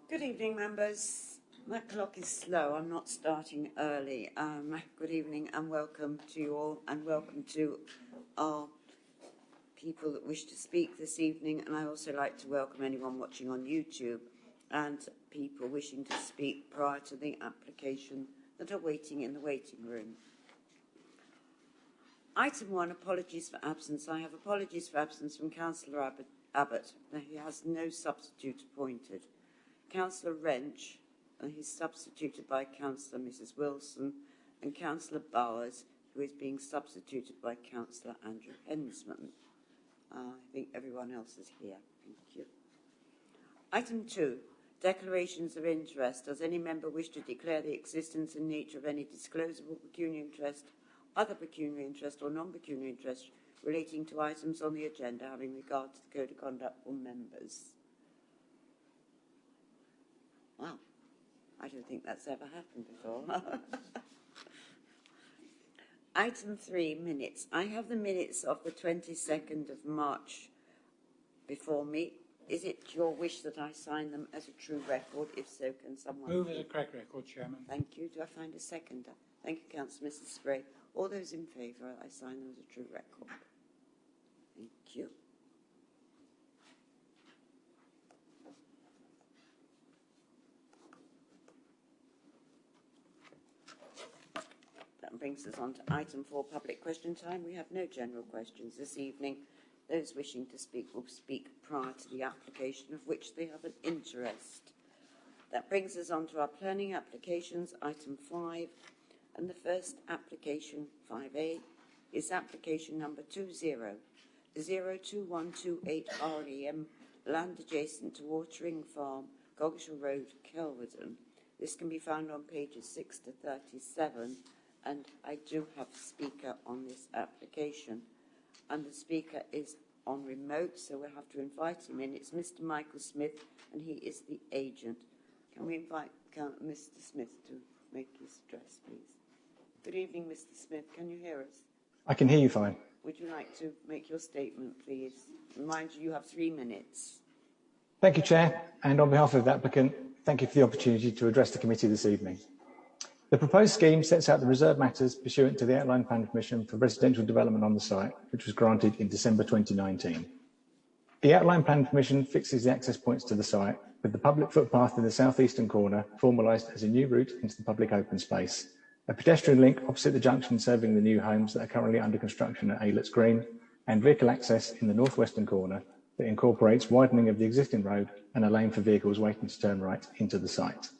Good evening, members. My clock is slow. I'm not starting early. Good evening and welcome to you all, and welcome to our people that wish to speak this evening. And I also like to welcome anyone watching on YouTube and people wishing to speak prior to the application that are waiting in the waiting room. Item 1, apologies for absence. I have apologies for absence from Councillor Abbott. He has no substitute appointed. Councillor Wrench, he's substituted by Councillor Mrs Wilson, and Councillor Bowers, who is being substituted by Councillor Andrew Hensman. I think everyone else is here. Thank you. Item 2, declarations of interest. Does any member wish to declare the existence and nature of any disclosable pecuniary interest, other pecuniary interest or non-pecuniary interest relating to items on the agenda having regard to the Code of Conduct for members? Wow, I don't think that's ever happened before. Item 3, minutes. I have the minutes of the 22nd of March before me. Is it your wish that I sign them as a true record? If so, can someone... Move as a correct record, Chairman. Thank you. Do I find a seconder? Thank you, Councillor Mrs Spray. All those in favour, I sign them as a true record. Thank you. That brings us on to item 4, public question time. We have no general questions this evening. Those wishing to speak will speak prior to the application of which they have an interest. That brings us on to our planning applications, item 5. And the first application, 5A, is application number 20-02128 REM, land adjacent to Watering Farm, Coggeshall Road, Kelvedon. This can be found on pages 6 to 37, and I do have a speaker on this application. And the speaker is on remote, so we'll have to invite him in. It's Mr. Michael Smith, and he is the agent. Can we invite Mr. Smith to make his address, please? Good evening, Mr. Smith. Can you hear us? I can hear you fine. Would you like to make your statement, please? Remind you, you have 3 minutes. Thank you, Chair. And on behalf of the applicant, thank you for the opportunity to address the committee this evening. The proposed scheme sets out the reserve matters pursuant to the outline plan permission for residential development on the site, which was granted in December 2019. The outline plan permission fixes the access points to the site, with the public footpath in the southeastern corner formalised as a new route into the public open space, a pedestrian link opposite the junction serving the new homes that are currently under construction at Aylets Green, and vehicle access in the northwestern corner that incorporates widening of the existing road and a lane for vehicles waiting to turn right into the site.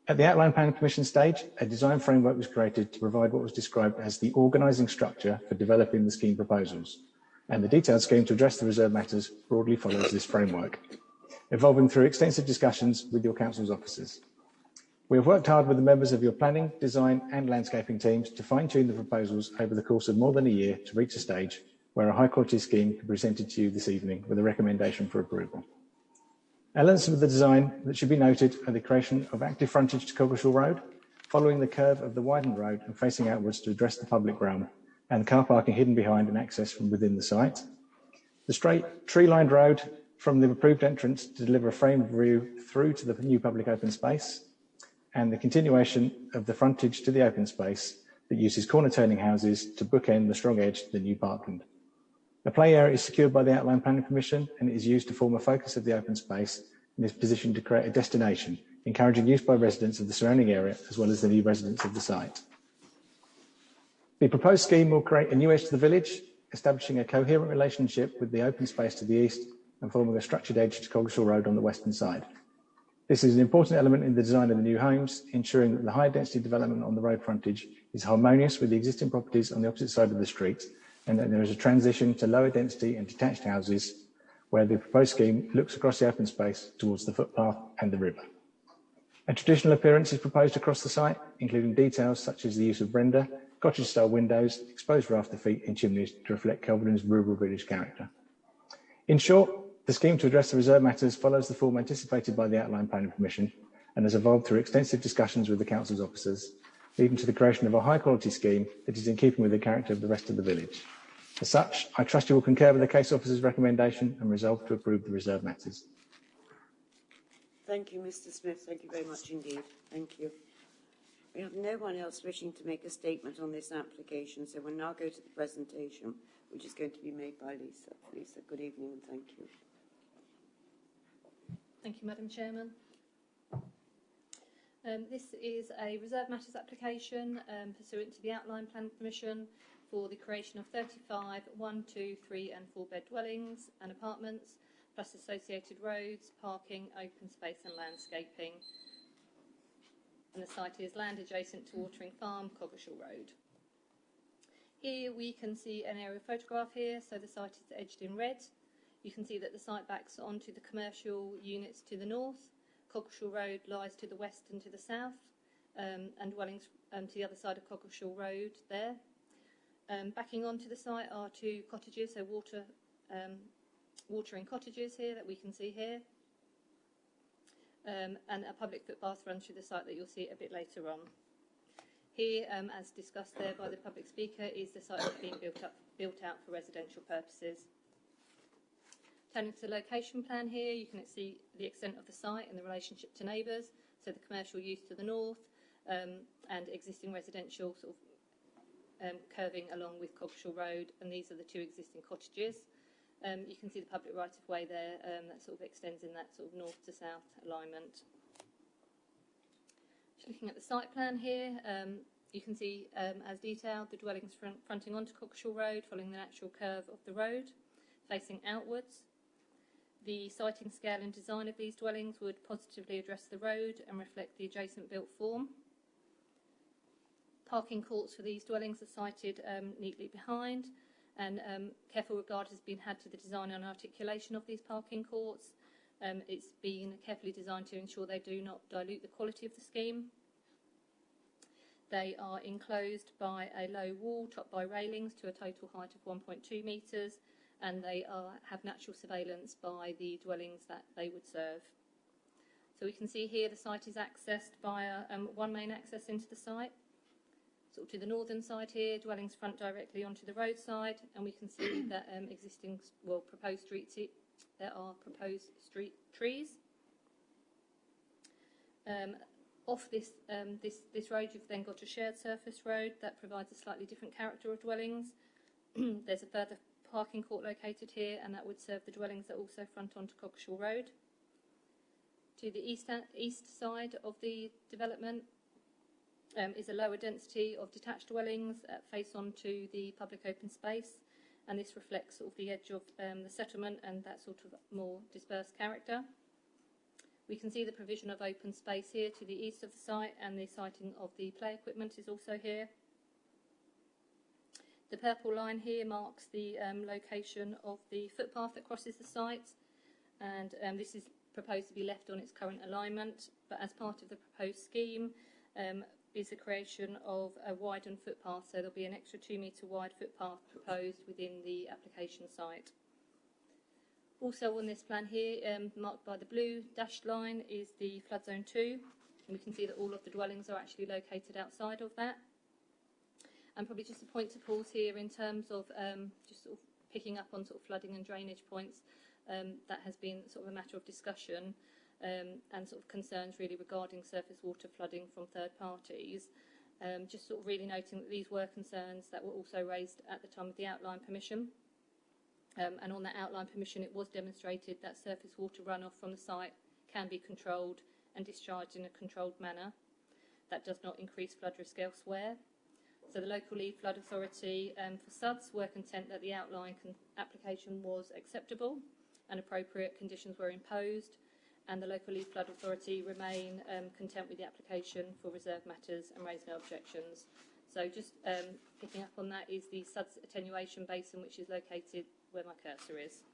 At the outline plan permission stage, a design framework was created to provide what was described as the organising structure for developing the scheme proposals, and the detailed scheme to address the reserve matters broadly follows this framework, evolving through extensive discussions with your council's officers. We have worked hard with the members of your planning, design and landscaping teams to fine-tune the proposals over the course of more than a year to reach a stage where a high-quality scheme can be presented to you this evening with a recommendation for approval. Elements of the design that should be noted are the creation of active frontage to Coggeshall Road, following the curve of the widened road and facing outwards to address the public realm, and car parking hidden behind and access from within the site. The straight tree-lined road from the approved entrance to deliver a framed view through to the new public open space, and the continuation of the frontage to the open space that uses corner turning houses to bookend the strong edge to the new parkland. The play area is secured by the outline planning permission, and it is used to form a focus of the open space and is positioned to create a destination, encouraging use by residents of the surrounding area as well as the new residents of the site. The proposed scheme will create a new edge to the village, establishing a coherent relationship with the open space to the east and forming a structured edge to Coggeshall Road on the western side. This is an important element in the design of the new homes, ensuring that the high density development on the road frontage is harmonious with the existing properties on the opposite side of the street, and that there is a transition to lower density and detached houses where the proposed scheme looks across the open space towards the footpath and the river. A traditional appearance is proposed across the site, including details such as the use of render, cottage-style windows, exposed rafter feet and chimneys to reflect Kelvedon's rural village character. In short, the scheme to address the reserve matters follows the form anticipated by the outline planning permission and has evolved through extensive discussions with the council's officers, leading to the creation of a high-quality scheme that is in keeping with the character of the rest of the village. As such, I trust you will concur with the case officer's recommendation and resolve to approve the reserve matters. Thank you, Mr. Smith. Thank you very much indeed. Thank you. We have no one else wishing to make a statement on this application, so we'll now go to the presentation, which is going to be made by Lisa. Lisa, good evening and thank you. Thank you, Madam Chairman. This is a reserve matters application pursuant to the outline plan permission for the creation of 35 1, 2, 3 and 4 bed dwellings and apartments, plus associated roads, parking, open space and landscaping. And the site is land adjacent to Watering Farm, Coggeshall Road. Here we can see an aerial photograph here, so the site is edged in red. You can see that the site backs onto the commercial units to the north. Coggeshall Road lies to the west and to the south, and dwellings to the other side of Coggeshall Road there. Backing onto the site are 2 cottages, so watering cottages here that we can see here. And a public footpath runs through the site that you'll see a bit later on. Here, as discussed there by the public speaker, is the site that's being built out for residential purposes. Turning to the location plan here, you can see the extent of the site and the relationship to neighbours, so the commercial use to the north and existing residential sort of curving along with Coggeshall Road, and these are the 2 existing cottages. You can see the public right-of-way there that sort of extends in that sort of north to south alignment. Just looking at the site plan here, you can see as detailed the dwellings fronting onto Coggeshall Road, following the natural curve of the road, facing outwards. The siting scale and design of these dwellings would positively address the road and reflect the adjacent built form. Parking courts for these dwellings are sited neatly behind, and careful regard has been had to the design and articulation of these parking courts. It's been carefully designed to ensure they do not dilute the quality of the scheme. They are enclosed by a low wall topped by railings to a total height of 1.2 metres, and they have natural surveillance by the dwellings that they would serve. So we can see here the site is accessed via 1 main access into the site. Sort of to the northern side here, dwellings front directly onto the roadside, and we can see that proposed streets. There are proposed street trees. Off this road, you've then got a shared surface road that provides a slightly different character of dwellings. There's a further parking court located here, and that would serve the dwellings that also front onto Coggeshall Road. To the east side of the development is a lower density of detached dwellings that face onto the public open space, and this reflects sort of the edge of the settlement and that sort of more dispersed character. We can see the provision of open space here to the east of the site, and the siting of the play equipment is also here. The purple line here marks the location of the footpath that crosses the site, and this is proposed to be left on its current alignment, but as part of the proposed scheme is the creation of a widened footpath, so there'll be an extra 2 metre wide footpath proposed within the application site. Also on this plan here, marked by the blue dashed line, is the flood zone 2, and we can see that all of the dwellings are actually located outside of that. And probably just a point to pause here in terms of just sort of picking up on sort of flooding and drainage points. That has been sort of a matter of discussion and sort of concerns really regarding surface water flooding from third parties. Just sort of really noting that these were concerns that were also raised at the time of the outline permission. And on that outline permission, it was demonstrated that surface water runoff from the site can be controlled and discharged in a controlled manner. That does not increase flood risk elsewhere. So the local lead flood authority for SUDS were content that the outline application was acceptable and appropriate conditions were imposed, and the local lead flood authority remain content with the application for reserve matters and raise no objections. So just picking up on that is the SUDS attenuation basin, which is located where my cursor is.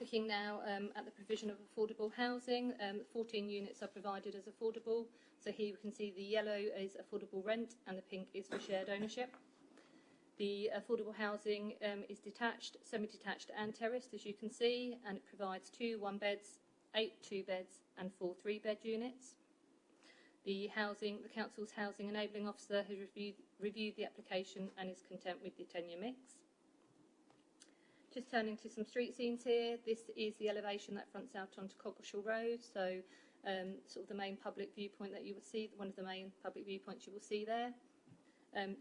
Looking now at the provision of affordable housing, 14 units are provided as affordable. So here we can see the yellow is affordable rent and the pink is for shared ownership. The affordable housing is detached, semi-detached and terraced, as you can see, and it provides 2 1-beds, 8 2-beds and 4 3-bed units. The Council's Housing Enabling Officer has reviewed the application and is content with the tenure mix. Just turning to some street scenes here. This is the elevation that fronts out onto Coggleshall Road, so sort of the main public viewpoint that you will see, one of the main public viewpoints you will see there.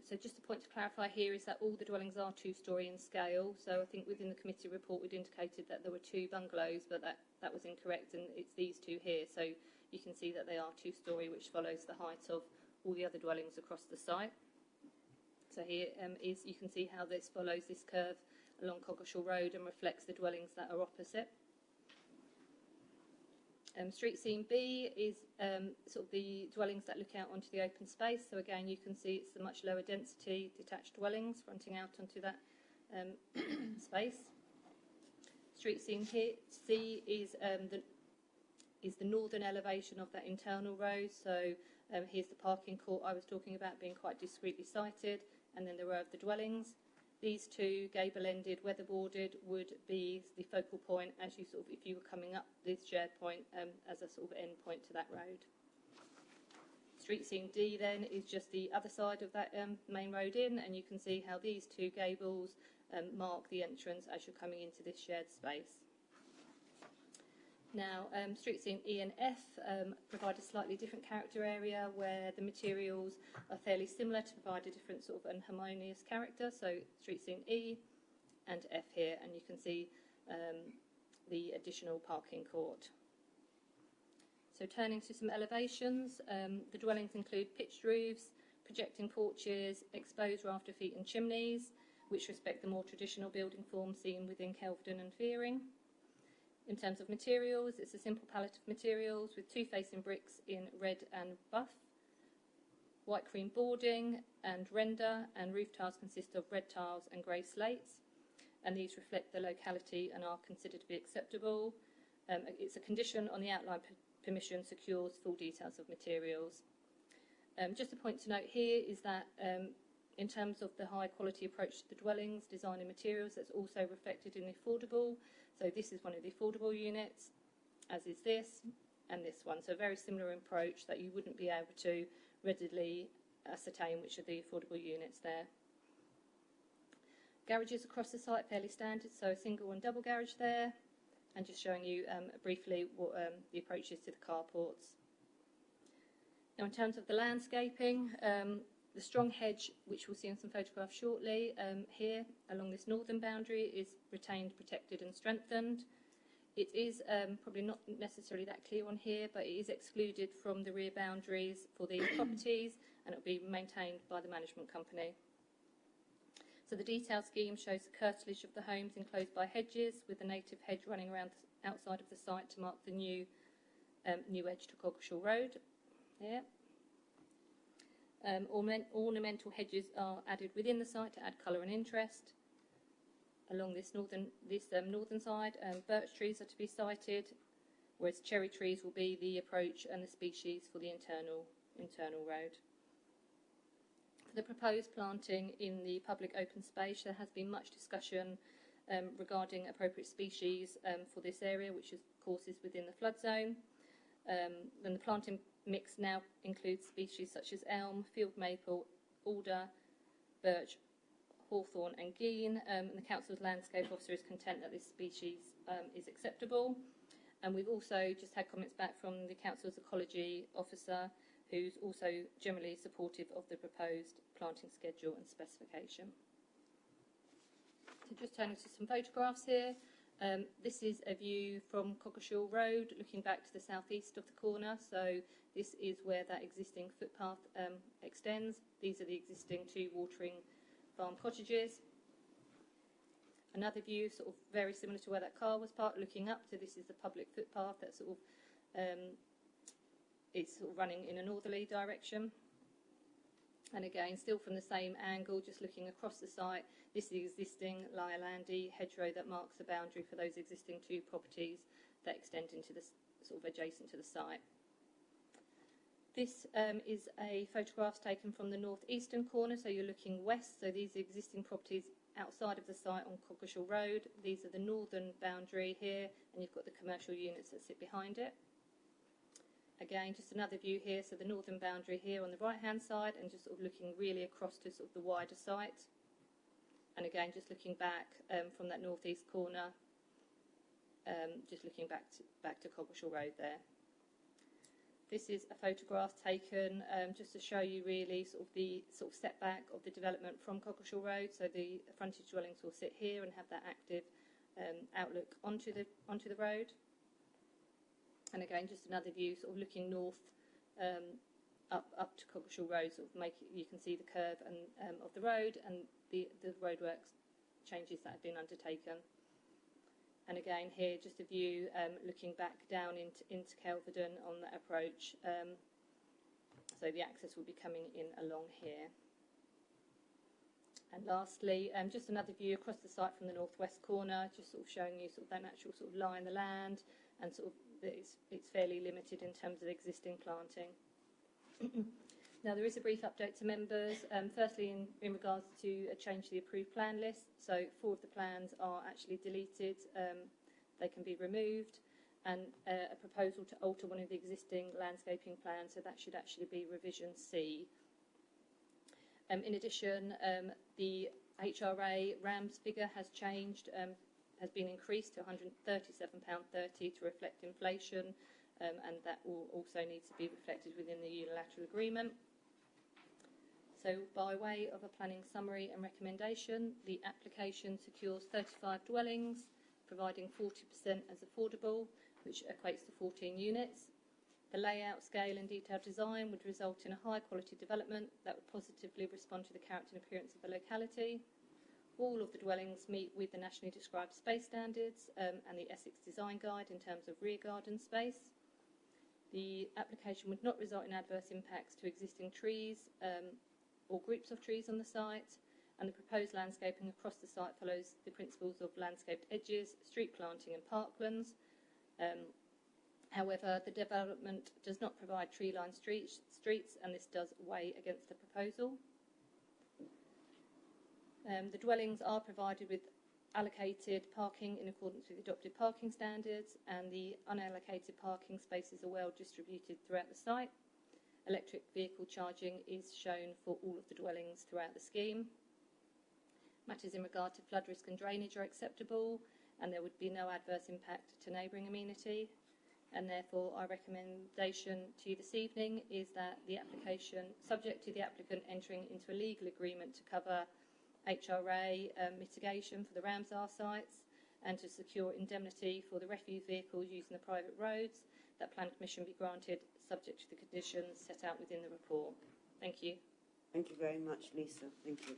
So just a point to clarify here is that all the dwellings are two-storey in scale. So I think within the committee report we'd indicated that there were 2 bungalows, but that was incorrect, and it's these 2 here. So you can see that they are two-storey, which follows the height of all the other dwellings across the site. So here you can see how this follows this curve along Coggleshall Road and reflects the dwellings that are opposite. Street scene B is sort of the dwellings that look out onto the open space. So again, you can see it's the much lower density detached dwellings fronting out onto that space. Street scene here C is the northern elevation of that internal road. So here's the parking court I was talking about being quite discreetly sited, and then the row of the dwellings. These 2 gable-ended, weatherboarded, would be the focal point as you sort of, if you were coming up this shared point as a sort of end point to that road. Street scene D then is just the other side of that main road in, and you can see how these 2 gables mark the entrance as you're coming into this shared space. Now, street scene E and F provide a slightly different character area where the materials are fairly similar to provide a different sort of unharmonious character. So street scene E and F here, and you can see the additional parking court. So turning to some elevations, the dwellings include pitched roofs, projecting porches, exposed rafter feet and chimneys, which respect the more traditional building forms seen within Kelvedon and Fearing. In terms of materials, it's a simple palette of materials with 2 facing bricks in red and buff, white cream boarding and render, and roof tiles consist of red tiles and grey slates, and these reflect the locality and are considered to be acceptable. It's a condition on the outline permission secures full details of materials. Just a point to note here is that in terms of the high quality approach to the dwellings, design and materials, that's also reflected in the affordable. So this is one of the affordable units, as is this and this one. So a very similar approach that you wouldn't be able to readily ascertain which are the affordable units there. Garages across the site fairly standard, so a single and double garage there, and just showing you briefly what the approach is to the carports. Now in terms of the landscaping, the strong hedge, which we'll see in some photographs shortly, here along this northern boundary is retained, protected and strengthened. It is probably not necessarily that clear on here, but it is excluded from the rear boundaries for these properties, and it will be maintained by the management company. So the detail scheme shows the curtilage of the homes enclosed by hedges, with the native hedge running around the outside of the site to mark the new edge to Coggleshall Road. Here. Ornamental hedges are added within the site to add colour and interest. Along this northern side, birch trees are to be sited, whereas cherry trees will be the approach and the species for the internal road. For the proposed planting in the public open space, there has been much discussion regarding appropriate species for this area, which of course is within the flood zone. And the planting mix now includes species such as elm, field maple, alder, birch, hawthorn and gean, and the Council's landscape officer is content that this species is acceptable. And we've also just had comments back from the Council's ecology officer, who's also generally supportive of the proposed planting schedule and specification. So just turning to some photographs here. This is a view from Coggleshall Road looking back to the southeast of the corner. So this is where that existing footpath extends. These are the existing 2 watering farm cottages. Another view sort of very similar to where that car was parked looking up. So this is the public footpath that sort of it's sort of running in a northerly direction. And again, still from the same angle, just looking across the site, this is the existing Lyalandi hedgerow that marks the boundary for those existing 2 properties that extend into the sort of adjacent to the site. This is a photograph taken from the northeastern corner, so you're looking west. So these are existing properties outside of the site on Coggleshall Road. These are the northern boundary here, and you've got the commercial units that sit behind it. Again, just another view here, so the northern boundary here on the right-hand side, and just sort of looking really across to sort of the wider site. And And again, just looking back from that northeast corner, just looking back to Coggleshall Road there. This is a photograph taken just to show you really sort of setback of the development from Coggleshall Road. So the frontage dwellings will sit here and have that active outlook onto the road. And again, just another view, sort of looking north up to Coggleshall Road. Sort of you can see the curve of the road and the roadworks changes that have been undertaken. And again, here just a view looking back down into Kelvedon on that approach. So the access will be coming in along here. And lastly, just another view across the site from the northwest corner, just sort of showing you sort of that natural sort of lie in the land, and sort of that it's fairly limited in terms of existing planting. Now there is a brief update to members. Firstly, in regards to a change to the approved plan list. So 4 of the plans are actually deleted. They can be removed, and a proposal to alter one of the existing landscaping plans. So that should actually be revision C. In addition, the HRA RAMS figure has changed, has been increased to £137.30 to reflect inflation, and that will also needs to be reflected within the unilateral agreement. So by way of a planning summary and recommendation, the application secures 35 dwellings, providing 40% as affordable, which equates to 14 units. The layout, scale and detailed design would result in a high quality development that would positively respond to the character and appearance of the locality. All of the dwellings meet with the nationally described space standards and the Essex Design Guide in terms of rear garden space. The application would not result in adverse impacts to existing trees or groups of trees on the site, and the proposed landscaping across the site follows the principles of landscaped edges, street planting and parklands. However, the development does not provide tree-lined streets, and this does weigh against the proposal. The dwellings are provided with allocated parking in accordance with adopted parking standards, and the unallocated parking spaces are well distributed throughout the site. Electric vehicle charging is shown for all of the dwellings throughout the scheme. Matters in regard to flood risk and drainage are acceptable, and there would be no adverse impact to neighbouring amenity. And therefore, our recommendation to you this evening is that the application, subject to the applicant entering into a legal agreement to cover HRA mitigation for the Ramsar sites and to secure indemnity for the refuse vehicles using the private roads, that planning permission be granted subject to the conditions set out within the report. Thank you. Thank you very much, Lisa. Thank you.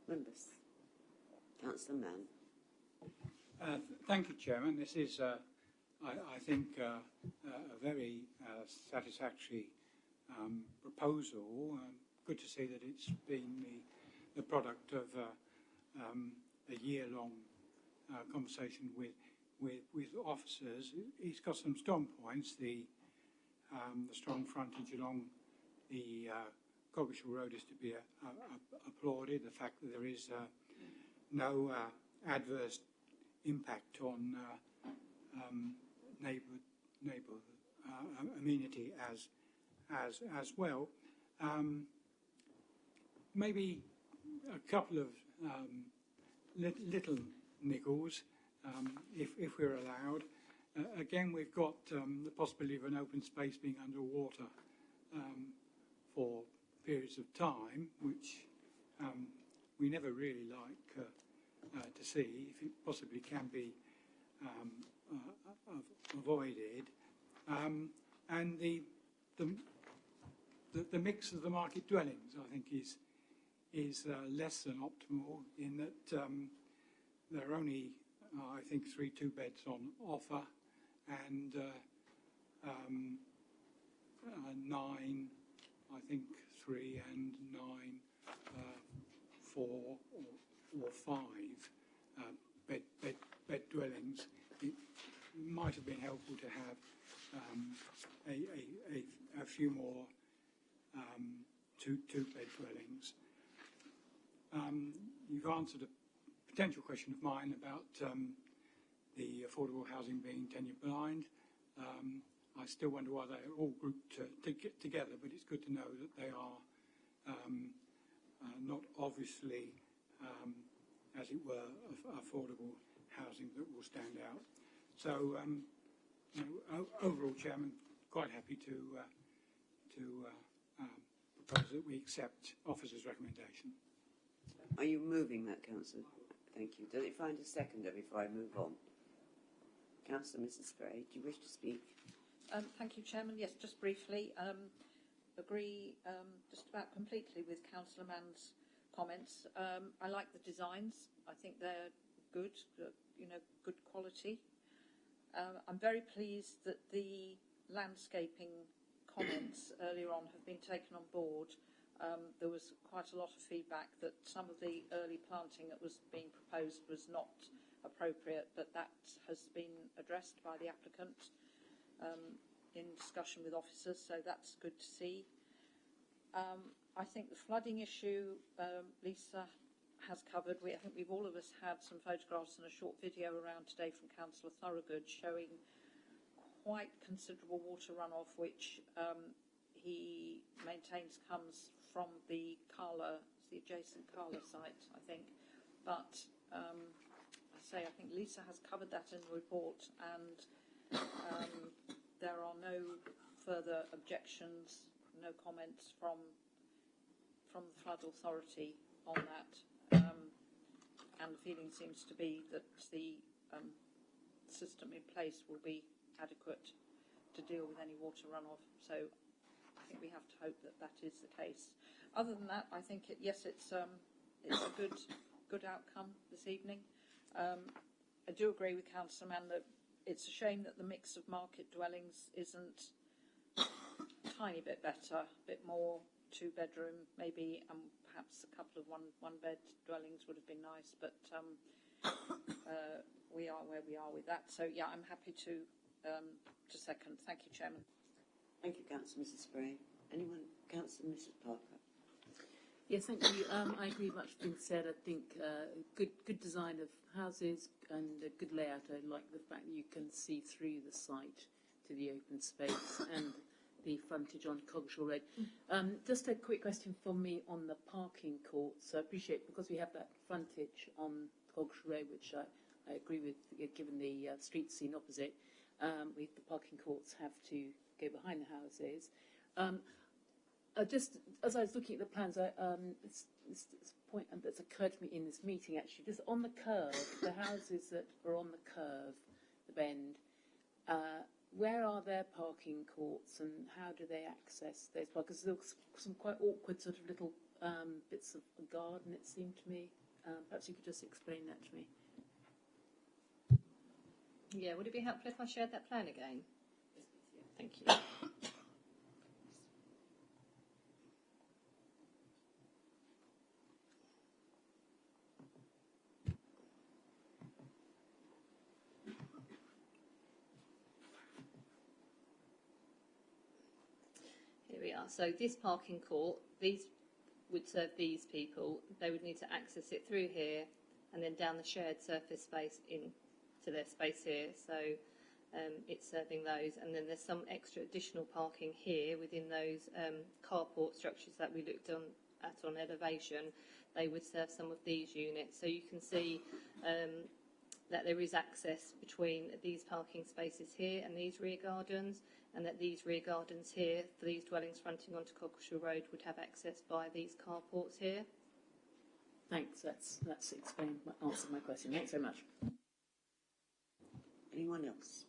Members. Councillor Mann. Thank you, Chairman. This is, I think, a very satisfactory proposal. Good to see that it's been the product of a year-long conversation with officers. He's got some strong points. The strong frontage along the Coggleshall Road is to be applauded. The fact that there is no adverse impact on neighbour amenity as well. Maybe a couple of little niggles, if we're allowed. Again, we've got the possibility of an open space being underwater for periods of time, which we never really like to see, if it possibly can be avoided. And the mix of the market dwellings, I think, is less than optimal, in that there are only, I think, 3 2-beds on offer, and 9, I think 3 and 9, 4 or 5 bed dwellings. It might have been helpful to have a few more 2-bed dwellings. You've answered a potential question of mine about the affordable housing being tenure blind. I still wonder why they're all grouped together, but it's good to know that they are not obviously as it were, affordable housing that will stand out. So, overall, Chairman, quite happy to propose that we accept officer's recommendation. Are you moving that, Councillor? Thank you. Does it find a seconder before I move on? Councillor Mrs. Spray, do you wish to speak? Thank you, Chairman. Yes, just briefly. Agree just about completely with Councillor Mann's comments. I like the designs. I think they're good, good quality. I'm very pleased that the landscaping comments earlier on have been taken on board. There was quite a lot of feedback that some of the early planting that was being proposed was not appropriate, but that has been addressed by the applicant in discussion with officers, so that's good to see. I think the flooding issue, Lisa has covered. I think all of us had some photographs and a short video around today from Councillor Thorogood showing quite considerable water runoff, which he maintains comes from the adjacent Carla site, I think. But I think Lisa has covered that in the report, and there are no further objections, no comments from the Flood Authority on that. And the feeling seems to be that the system in place will be adequate to deal with any water runoff. So I think we have to hope that that is the case. Other than that, I think it's a good outcome this evening. I do agree with Councillor Mann that it's a shame that the mix of market dwellings isn't a tiny bit better, a bit more two-bedroom maybe, and perhaps a couple of one-bed dwellings would have been nice, but we are where we are with that. So yeah, I'm happy to second. Thank you, Chairman. Thank you, Councillor Mrs. Spray. Anyone? Councillor Mrs. Parker. Yes, thank you. I agree with much has been said. I think good design of houses and a good layout. I like the fact that you can see through the site to the open space and the frontage on Coggeshall Road. Just a quick question from me on the parking courts. So I appreciate, because we have that frontage on Coggeshall Road, which I agree with, given the street scene opposite, the parking courts have to go behind the houses. Just as I was looking at the plans, it's a point that's occurred to me in this meeting actually. Just on the curve, the houses that are on the curve, the bend, where are their parking courts and how do they access those parks? Because there was some quite awkward sort of little bits of a garden, it seemed to me. Perhaps you could just explain that to me. Yeah, would it be helpful if I shared that plan again? Yes, please. Yeah. Thank you. Here we are. So this parking court, these would serve these people. They would need to access it through here and then down the shared surface space into their space here. So it's serving those. And then there's some extra additional parking here within those carport structures that we looked at on elevation. They would serve some of these units. So you can see that there is access between these parking spaces here and these rear gardens, and that these rear gardens here, for these dwellings fronting onto Coggeshall Road, would have access by these carports here. Thanks, that's answered my question. Thanks so much. Anyone else?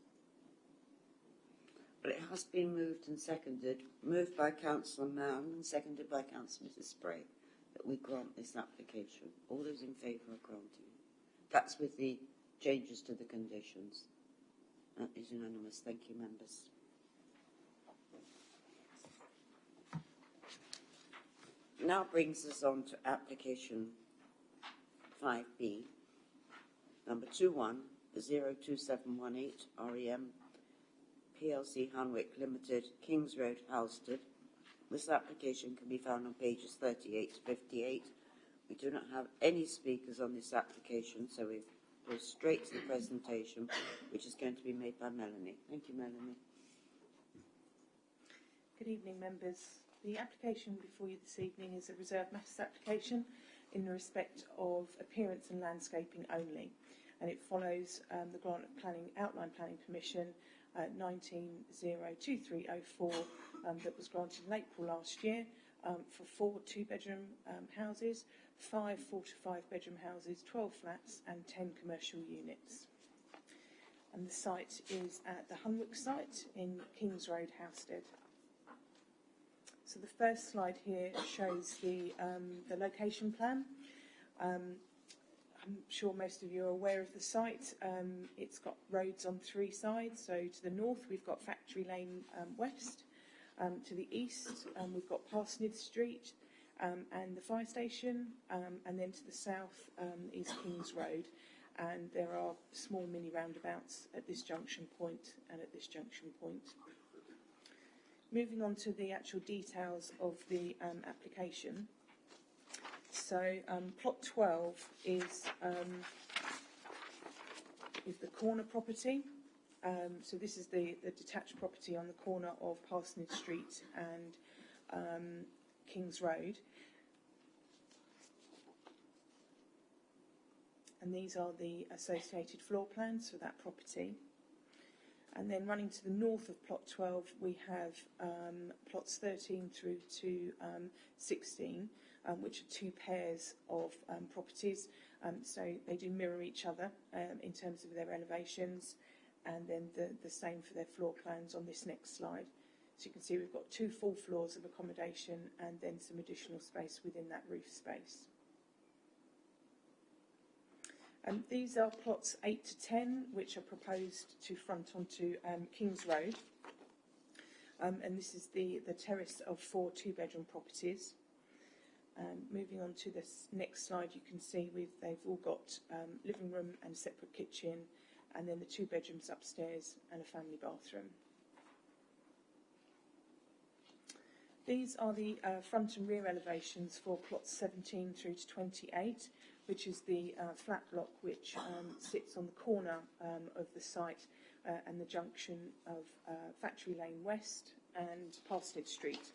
Well, it has been moved and seconded, moved by Councillor Mann and seconded by Councillor Mrs. Spray, that we grant this application. All those in favour of granting it. That's with the changes to the conditions. That is unanimous. Thank you, members. Now brings us on to application 5B, number 21-02718 REM PLC Hanwick Limited, Kings Road, Halstead. This application can be found on pages 38 to 58. We do not have any speakers on this application, so we go straight to the presentation, which is going to be made by Melanie. Thank you, Melanie. Good evening, members. The application before you this evening is a reserve matters application. in the respect of appearance and landscaping only, and it follows the grant of outline planning permission 19-02304 that was granted in April last year for 4 two-bedroom houses, 5 4 to 5 bedroom houses, 12 flats and 10 commercial units. And the site is at the Hunwick site in Kings Road, Howstead. So the first slide here shows the location plan. I'm sure most of you are aware of the site. It's got roads on 3 sides. So to the north, we've got Factory Lane West. To the east, we've got Parsonage Street and the fire station. And then to the south is Kings Road. And there are small mini roundabouts at this junction point and at this junction point. Moving on to the actual details of the application. So plot 12 is the corner property. So this is the detached property on the corner of Parsonage Street and Kings Road. And these are the associated floor plans for that property. And then running to the north of plot 12, we have plots 13 through to 16, which are 2 pairs of properties. So they do mirror each other in terms of their elevations, and then the same for their floor plans on this next slide. So you can see we've got 2 full floors of accommodation and then some additional space within that roof space. These are plots 8 to 10, which are proposed to front onto Kings Road. And this is the terrace of 4 two-bedroom properties. Moving on to this next slide, you can see they've all got living room and a separate kitchen, and then the 2 bedrooms upstairs and a family bathroom. These are the front and rear elevations for plots 17 through to 28, which is the flat block which sits on the corner of the site and the junction of Factory Lane West and Parsonage Street.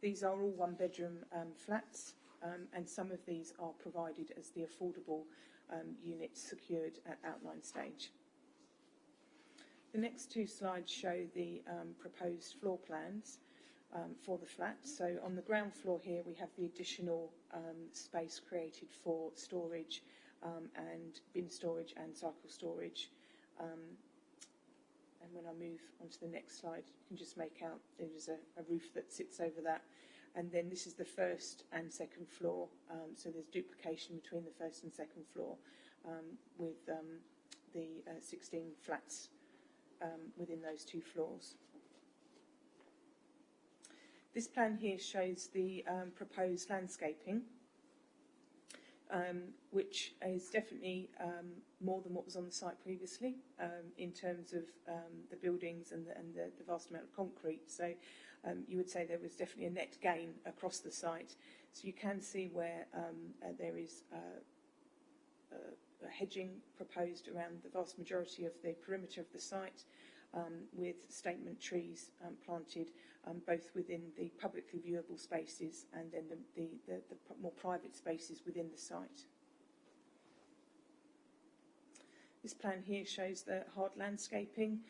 These are all 1-bedroom flats, and some of these are provided as the affordable units secured at outline stage. The next 2 slides show the proposed floor plans for the flat. So on the ground floor here, we have the additional space created for storage and bin storage and cycle storage. And when I move on to the next slide, you can just make out there's a roof that sits over that. And then this is the first and second floor. So there's duplication between the first and second floor with the 16 flats within those 2 floors. This plan here shows the proposed landscaping, which is definitely more than what was on the site previously in terms of the buildings and the vast amount of concrete. So you would say there was definitely a net gain across the site. So you can see where there is hedging proposed around the vast majority of the perimeter of the site, with statement trees planted both within the publicly viewable spaces and then the more private spaces within the site. This plan here shows the hard landscaping.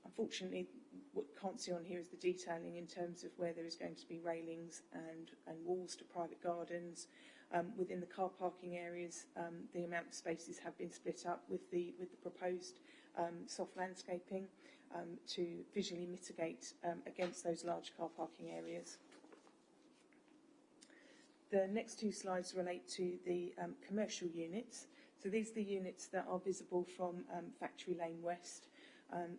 Unfortunately, what you can't see on here is the detailing in terms of where there is going to be railings and walls to private gardens. Within the car parking areas, the amount of spaces have been split up with the proposed soft landscaping to visually mitigate against those large car parking areas. The next 2 slides relate to the commercial units. So these are the units that are visible from Factory Lane West.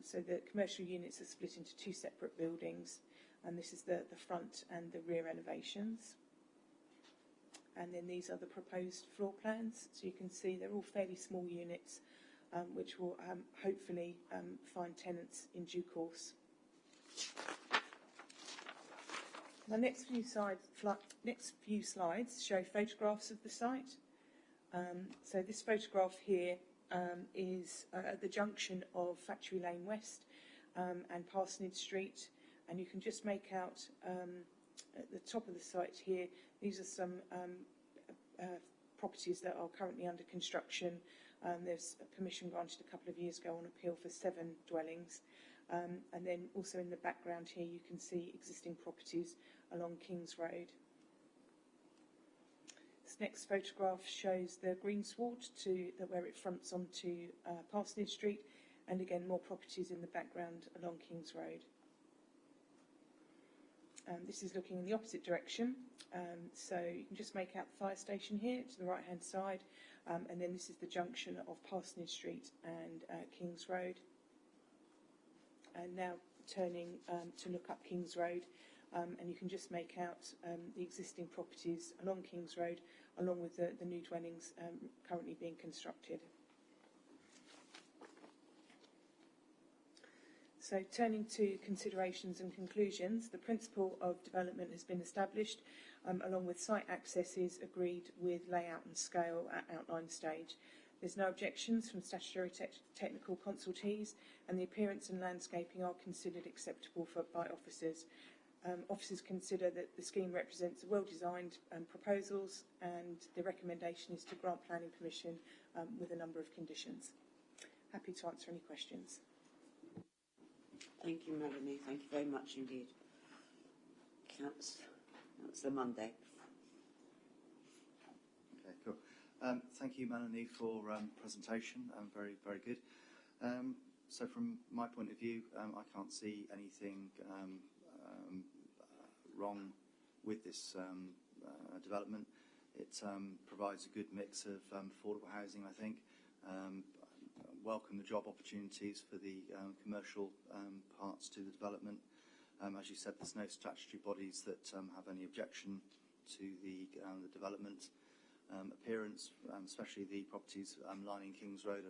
So the commercial units are split into 2 separate buildings, and this is the front and the rear elevations. And then these are the proposed floor plans. So you can see they're all fairly small units, which will hopefully find tenants in due course. The next few slides show photographs of the site. So this photograph here is at the junction of Factory Lane West and Parsonage Street, and you can just make out at the top of the site here, these are some properties that are currently under construction. There's a permission granted a couple of years ago on appeal for 7 dwellings. And then also in the background here you can see existing properties along Kings Road. This next photograph shows the greensward where it fronts onto Parsonage Street, and again more properties in the background along Kings Road. This is looking in the opposite direction, so you can just make out the fire station here to the right hand side, and then this is the junction of Parsonage Street and Kings Road. And now turning to look up Kings Road, and you can just make out the existing properties along Kings Road, along with the new dwellings currently being constructed. So turning to considerations and conclusions, the principle of development has been established, along with site accesses agreed with layout and scale at outline stage. There's no objections from statutory technical consultees, and the appearance and landscaping are considered acceptable by officers. Officers consider that the scheme represents well-designed proposals, and the recommendation is to grant planning permission with a number of conditions. Happy to answer any questions. Thank you, Melanie. Thank you very much indeed. Councillor Monday. Okay, cool. Thank you, Melanie, for presentation. Very, very good. So from my point of view, I can't see anything wrong with this development. It provides a good mix of affordable housing, I think. Welcome the job opportunities for the commercial parts to the development. As you said, there's no statutory bodies that have any objection to the development. Appearance, especially the properties lining Kings Road,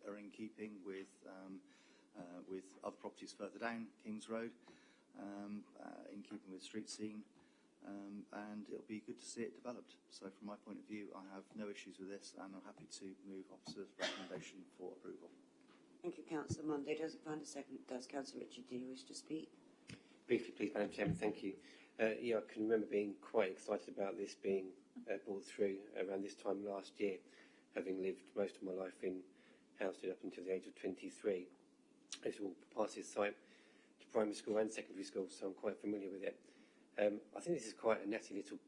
are in keeping with other properties further down Kings Road, in keeping with street scene, and it'll be good to see it developed. So from my point of view, I have no issues with this, and I'm happy to move officer's recommendation for approval. Thank you, Councillor Monday. Does it find a second? Does Councillor Richard, do you wish to speak? Briefly, please, Madam Chairman. Thank you. Yeah, I can remember being quite excited about this being brought through around this time last year, having lived most of my life in Housestead up until the age of 23. I used to walk past this site to primary school and secondary school, so I'm quite familiar with it. I think this is quite a natty little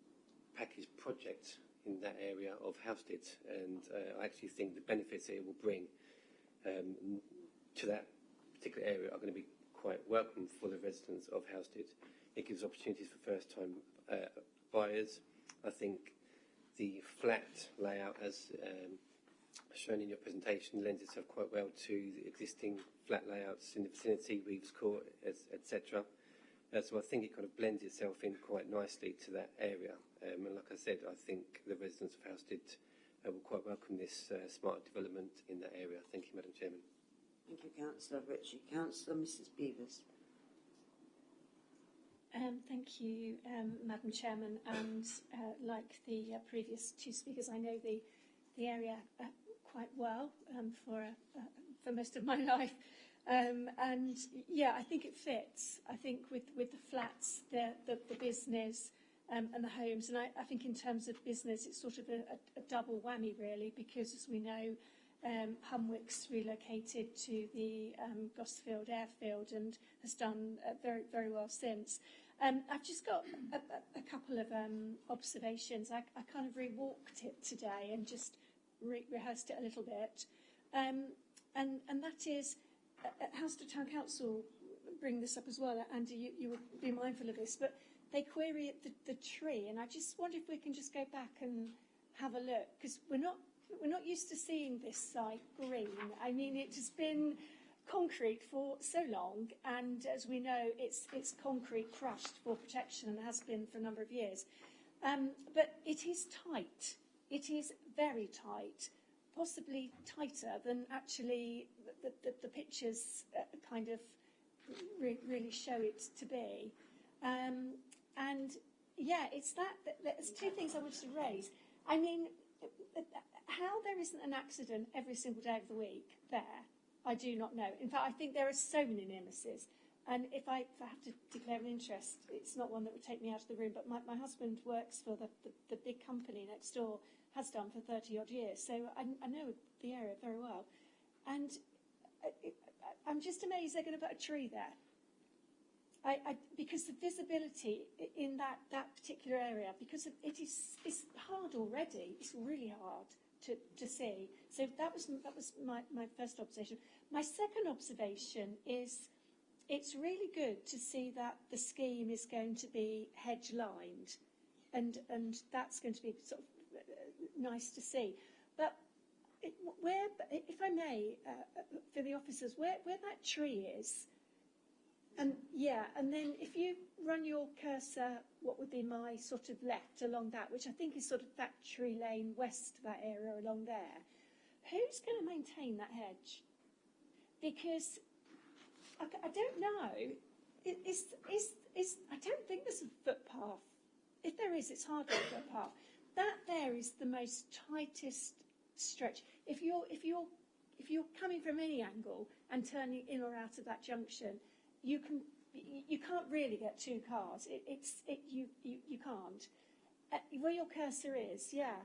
package project in that area of Housestead, and I actually think the benefits that it will bring to that particular area are going to be quite welcome for the residents of Housestead. It gives opportunities for first-time buyers. I think the flat layout, as shown in your presentation, lends itself quite well to the existing flat layouts in the vicinity, Reeves Court, etc. So I think it kind of blends itself in quite nicely to that area. And like I said, I think the residents of Housestead will quite welcome this smart development in that area. Thank you, Madam Chairman. Thank you, Councillor Richard. Councillor Mrs. Beavers. Thank you, Madam Chairman, and like the previous two speakers, I know the area quite well for most of my life, and yeah, I think it fits. I think with the flats, the business, and the homes, and I think in terms of business, it's sort of a double whammy really, because as we know, Humwick's relocated to the Gosfield airfield and has done very, very well since. I've just got a couple of observations. I kind of re-walked it today and just rehearsed it a little bit. And that is, Housestead Town Council bring this up as well. Andy, you would be mindful of this, but they query the tree, and I just wonder if we can just go back and have a look, because we're not used to seeing this site green. I mean, it has been concrete for so long, and as we know, it's concrete crushed for protection and has been for a number of years. But it is tight. It is very tight, possibly tighter than actually the pictures kind of really show it to be. And yeah, there's two things I wanted to raise. I mean, how there isn't an accident every single day of the week there, I do not know. In fact, I think there are so many near misses And if I have to declare an interest, it's not one that would take me out of the room, but my husband works for the big company next door, has done for 30 odd years, so I know the area very well. And I'm just amazed they're going to put a tree there. Because the visibility in that particular area, because it's hard already, it's really hard to see. So that was my first observation. My second observation is it's really good to see that the scheme is going to be hedge lined, and that's going to be sort of nice to see. But where, if I may, for the officers, where that tree is. And then if you run your cursor, what would be my sort of left along that, which I think is sort of Factory Lane west, that area along there, who's going to maintain that hedge? Because I don't know. I don't think there's a footpath. If there is, it's hardly a footpath. That there is the most tightest stretch. If you're coming from any angle and turning in or out of that junction, you can't really get two cars. You can't. Where your cursor is, yeah.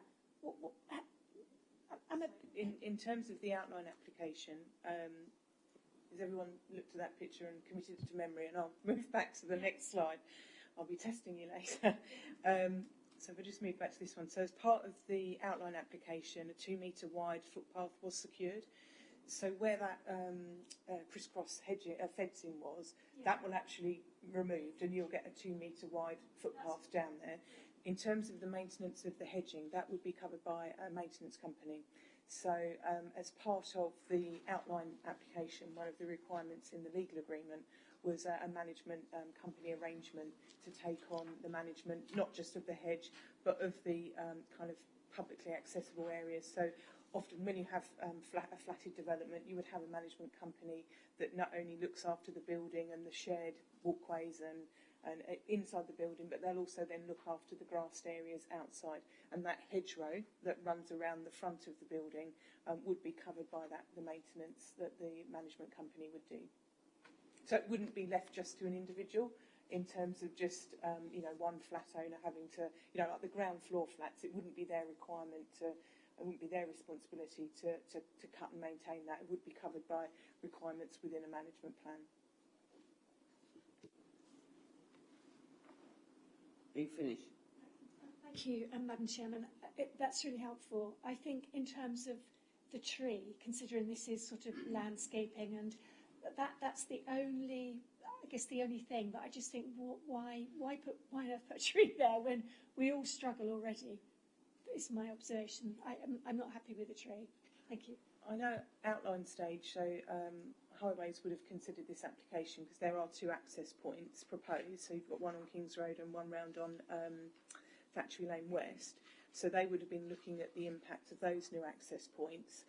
In terms of the outline application, has everyone looked at that picture and committed it to memory? And I'll move back to the next slide. I'll be testing you later. So if I just move back to this one. So as part of the outline application, a 2 metre wide footpath was secured. So where that crisscross fencing was, that will actually removed, and you'll get a 2 metre wide footpath down there. In terms of the maintenance of the hedging, that would be covered by a maintenance company. So as part of the outline application, one of the requirements in the legal agreement was a management company arrangement to take on the management, not just of the hedge, but of the kind of publicly accessible areas. So often when you have a flatted development, you would have a management company that not only looks after the building and the shared walkways and inside the building, but they'll also then look after the grassed areas outside. And that hedgerow that runs around the front of the building would be covered by the maintenance that the management company would do. So it wouldn't be left just to an individual in terms of just one flat owner having to, like the ground floor flats. It wouldn't be their requirement to. It wouldn't be their responsibility to cut and maintain that. It would be covered by requirements within a management plan. Are you finished? Thank you, Madam Chairman. That's really helpful. I think in terms of the tree, considering this is sort of landscaping, and that's the only, I guess, the only thing. But I just think, why not put a tree there when we all struggle already? Is my observation. I'm not happy with the tree. Thank you. I know outline stage, so Highways would have considered this application because there are 2 access points proposed. So you've got one on Kings Road and one round on Factory Lane West. So they would have been looking at the impact of those new access points.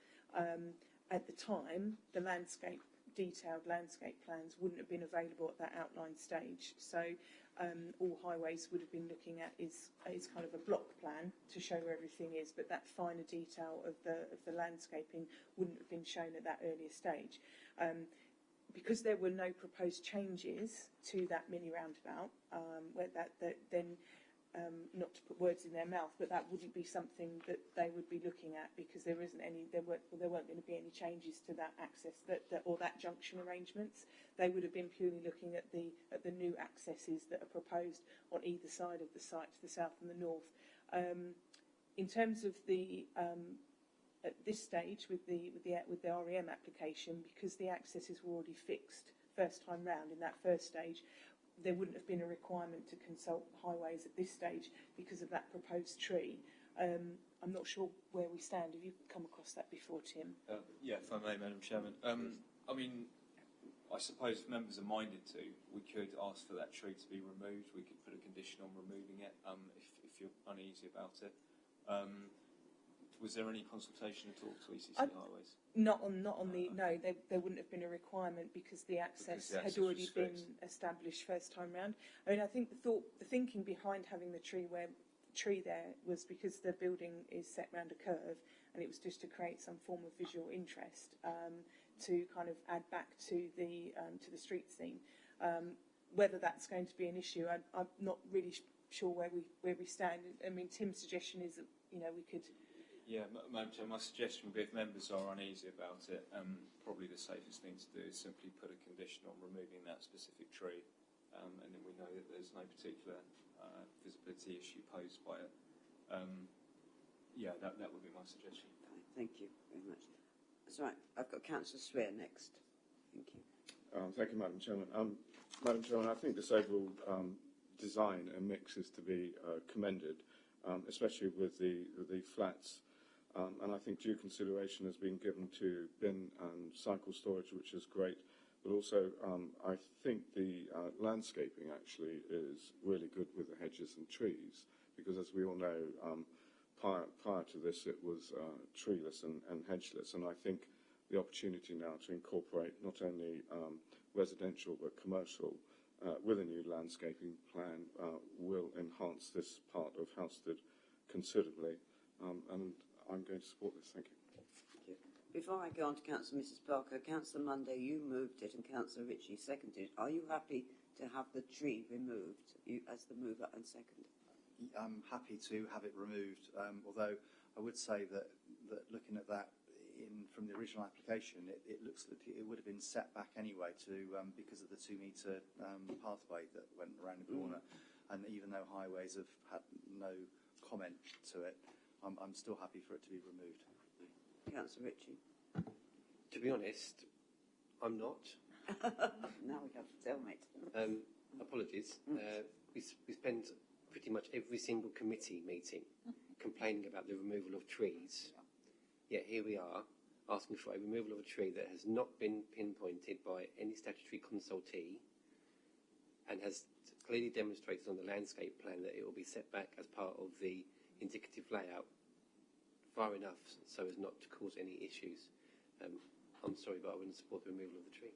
At the time, the detailed landscape plans wouldn't have been available at that outline stage. So all Highways would have been looking at is kind of a block plan to show where everything is, but that finer detail of the landscaping wouldn't have been shown at that earlier stage. Because there were no proposed changes to that mini roundabout, not to put words in their mouth, but that wouldn't be something that they would be looking at because there weren't going to be any changes to that access or that junction arrangements. They would have been purely looking at the new accesses that are proposed on either side of the site, to the south and the north. In terms of the at this stage with the REM application, because the accesses were already fixed first time round in that first stage, there wouldn't have been a requirement to consult Highways at this stage because of that proposed tree. I'm not sure where we stand. Have you come across that before, Tim? Yeah, if I may, Madam Chairman. I mean, I suppose if members are minded to, we could ask for that tree to be removed. We could put a condition on removing it if you're uneasy about it. Was there any consultation at all to ECC Highways? No. There wouldn't have been a requirement because the access had already been established first time round. I mean, I think the thinking behind having the tree there was because the building is set round a curve, and it was just to create some form of visual interest to kind of add back to the street scene. Whether that's going to be an issue, I'm not really sure where we stand. I mean, Tim's suggestion is that we could. Yeah, Madam Chair, my suggestion would be if members are uneasy about it, probably the safest thing to do is simply put a condition on removing that specific tree, and then we know that there's no particular visibility issue posed by it. Yeah, that would be my suggestion. Thank you very much. That's right. I've got Councillor Swear next. Thank you. Thank you, Madam Chairman. Madam Chairman, I think this overall design and mix is to be commended, especially with the flats. And I think due consideration has been given to bin and cycle storage, which is great. But also, I think the landscaping actually is really good with the hedges and trees, because as we all know, prior to this, it was treeless and hedgeless. And I think the opportunity now to incorporate not only residential but commercial with a new landscaping plan will enhance this part of Halstead considerably. And I'm going to support this. Thank you. Thank you. Before I go on to Councillor Mrs Parker, Councillor Monday, you moved it and Councillor Ritchie seconded. Are you happy to have the tree removed, you as the mover and seconder? I'm happy to have it removed, although I would say that looking at that from the original application, it looks that it would have been set back anyway because of the 2 metre pathway that went around the corner. And even though highways have had no comment to it, I'm still happy for it to be removed. Councillor Ritchie. To be honest, I'm not. Now we have to tell me. Apologies. We spend pretty much every single committee meeting complaining about the removal of trees. Yet here we are asking for a removal of a tree that has not been pinpointed by any statutory consultee and has clearly demonstrated on the landscape plan that it will be set back as part of the indicative layout far enough so as not to cause any issues. I'm sorry, but I wouldn't support the removal of the tree.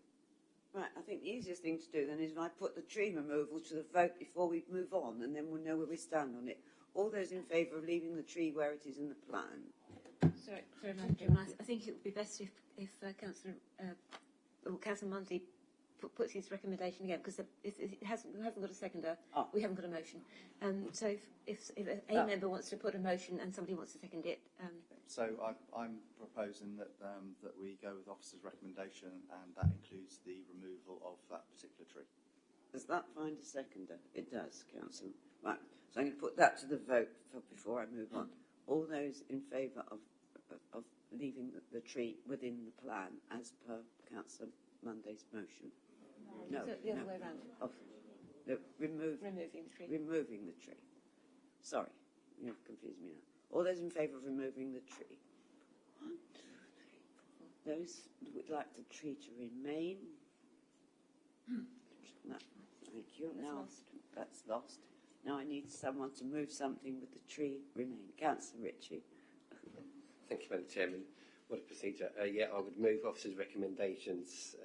Right, I think the easiest thing to do then is if I put the tree removal to the vote before we move on, and then we'll know where we stand on it. All those in favour of leaving the tree where it is in the plan? Sorry, Madam Chairman. I think it would be best if Councillor Mundy puts his recommendation again, because it hasn't got a seconder. Oh. We haven't got a motion. So if a member wants to put a motion and somebody wants to second it. So I'm proposing that we go with officer's recommendation, and that includes the removal of that particular tree. Does that find a seconder? It does, Councillor. Right, so I'm going to put that to the vote before I move on. All those in favour of leaving the tree within the plan as per Councillor Monday's motion? No. So the other way around. Removing the tree. Sorry, you've confused me now. All those in favour of removing the tree? 1, 2, 3, 4. Those who would like the tree to remain? No, thank you. That's lost. Now I need someone to move something with the tree remain. Councillor Ritchie. Thank you, Madam Chairman. What a procedure. Yeah, I would move officers' recommendations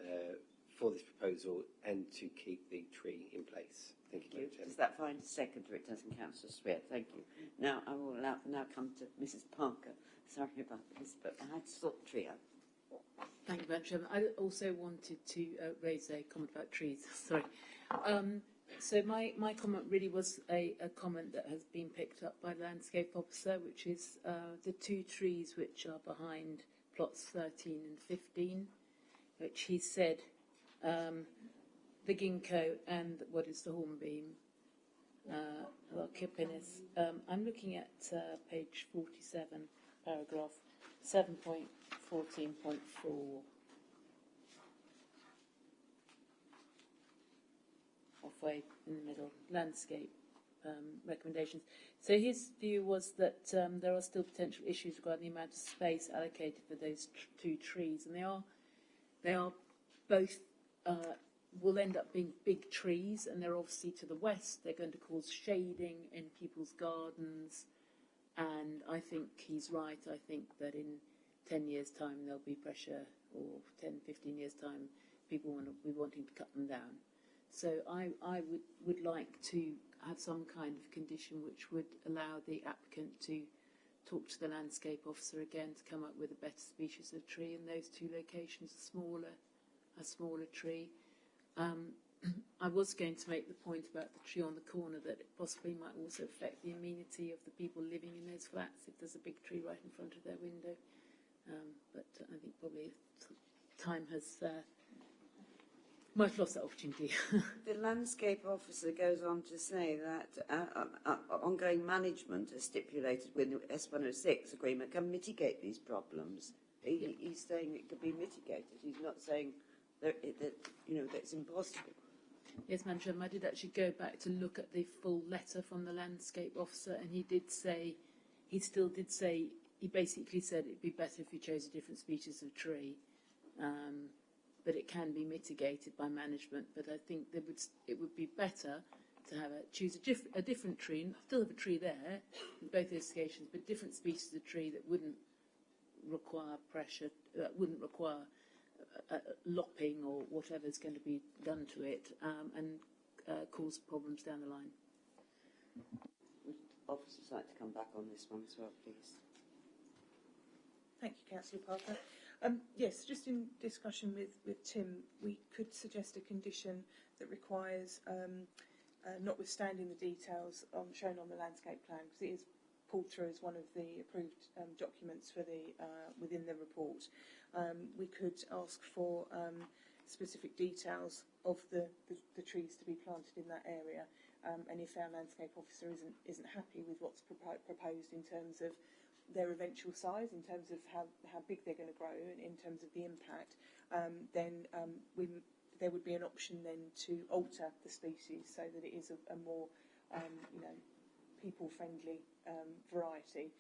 for this proposal and to keep the tree in place. Thank you, Madam Chairman. Does that find a seconder? It doesn't, Councillor Swear. Thank you. Now I will now come to Mrs Parker. Sorry about this, but I had to sort the tree out. Thank you, Madam Chairman. I also wanted to raise a comment about trees. Sorry. So my comment really was a comment that has been picked up by the landscape officer, which is the 2 trees which are behind plots 13 and 15, which he said the ginkgo and what is the hornbeam, Kipinus. I'm looking at page 47, paragraph 7.14.4. Halfway in the middle, landscape recommendations. So his view was that there are still potential issues regarding the amount of space allocated for those 2 trees, and they are both will end up being big trees, and they're obviously to the west. They're going to cause shading in people's gardens, and I think he's right. I think that in 10 years' time there'll be pressure, or 10, 15 years' time people will be wanting to cut them down. So I would like to have some kind of condition which would allow the applicant to talk to the landscape officer again to come up with a better species of tree in those 2 locations, a smaller tree. I was going to make the point about the tree on the corner that it possibly might also affect the amenity of the people living in those flats if there's a big tree right in front of their window. But I think probably time has might have lost that opportunity. The landscape officer goes on to say that ongoing management, as stipulated with the S106 agreement, can mitigate these problems. He's saying it could be mitigated. He's not saying that it's impossible. Yes, Madam Chairman, I did actually go back to look at the full letter from the landscape officer, and he still did say, he basically said it'd be better if you chose a different species of tree, but it can be mitigated by management. But I think it would be better to choose a different tree, and still have a tree there in both those occasions, but different species of tree that wouldn't require pressure, wouldn't require lopping or whatever's going to be done to it, and cause problems down the line. Would officers like to come back on this one as well, please? Thank you, Councillor Parker. Yes, just in discussion with Tim, we could suggest a condition that requires, notwithstanding the details shown on the landscape plan, because it is pulled through as one of the approved documents for the within the report. We could ask for specific details of the trees to be planted in that area, and if our landscape officer isn't happy with what's proposed in terms of their eventual size, in terms of how big they're going to grow, and in terms of the impact, then there would be an option then to alter the species so that it is a more people-friendly variety.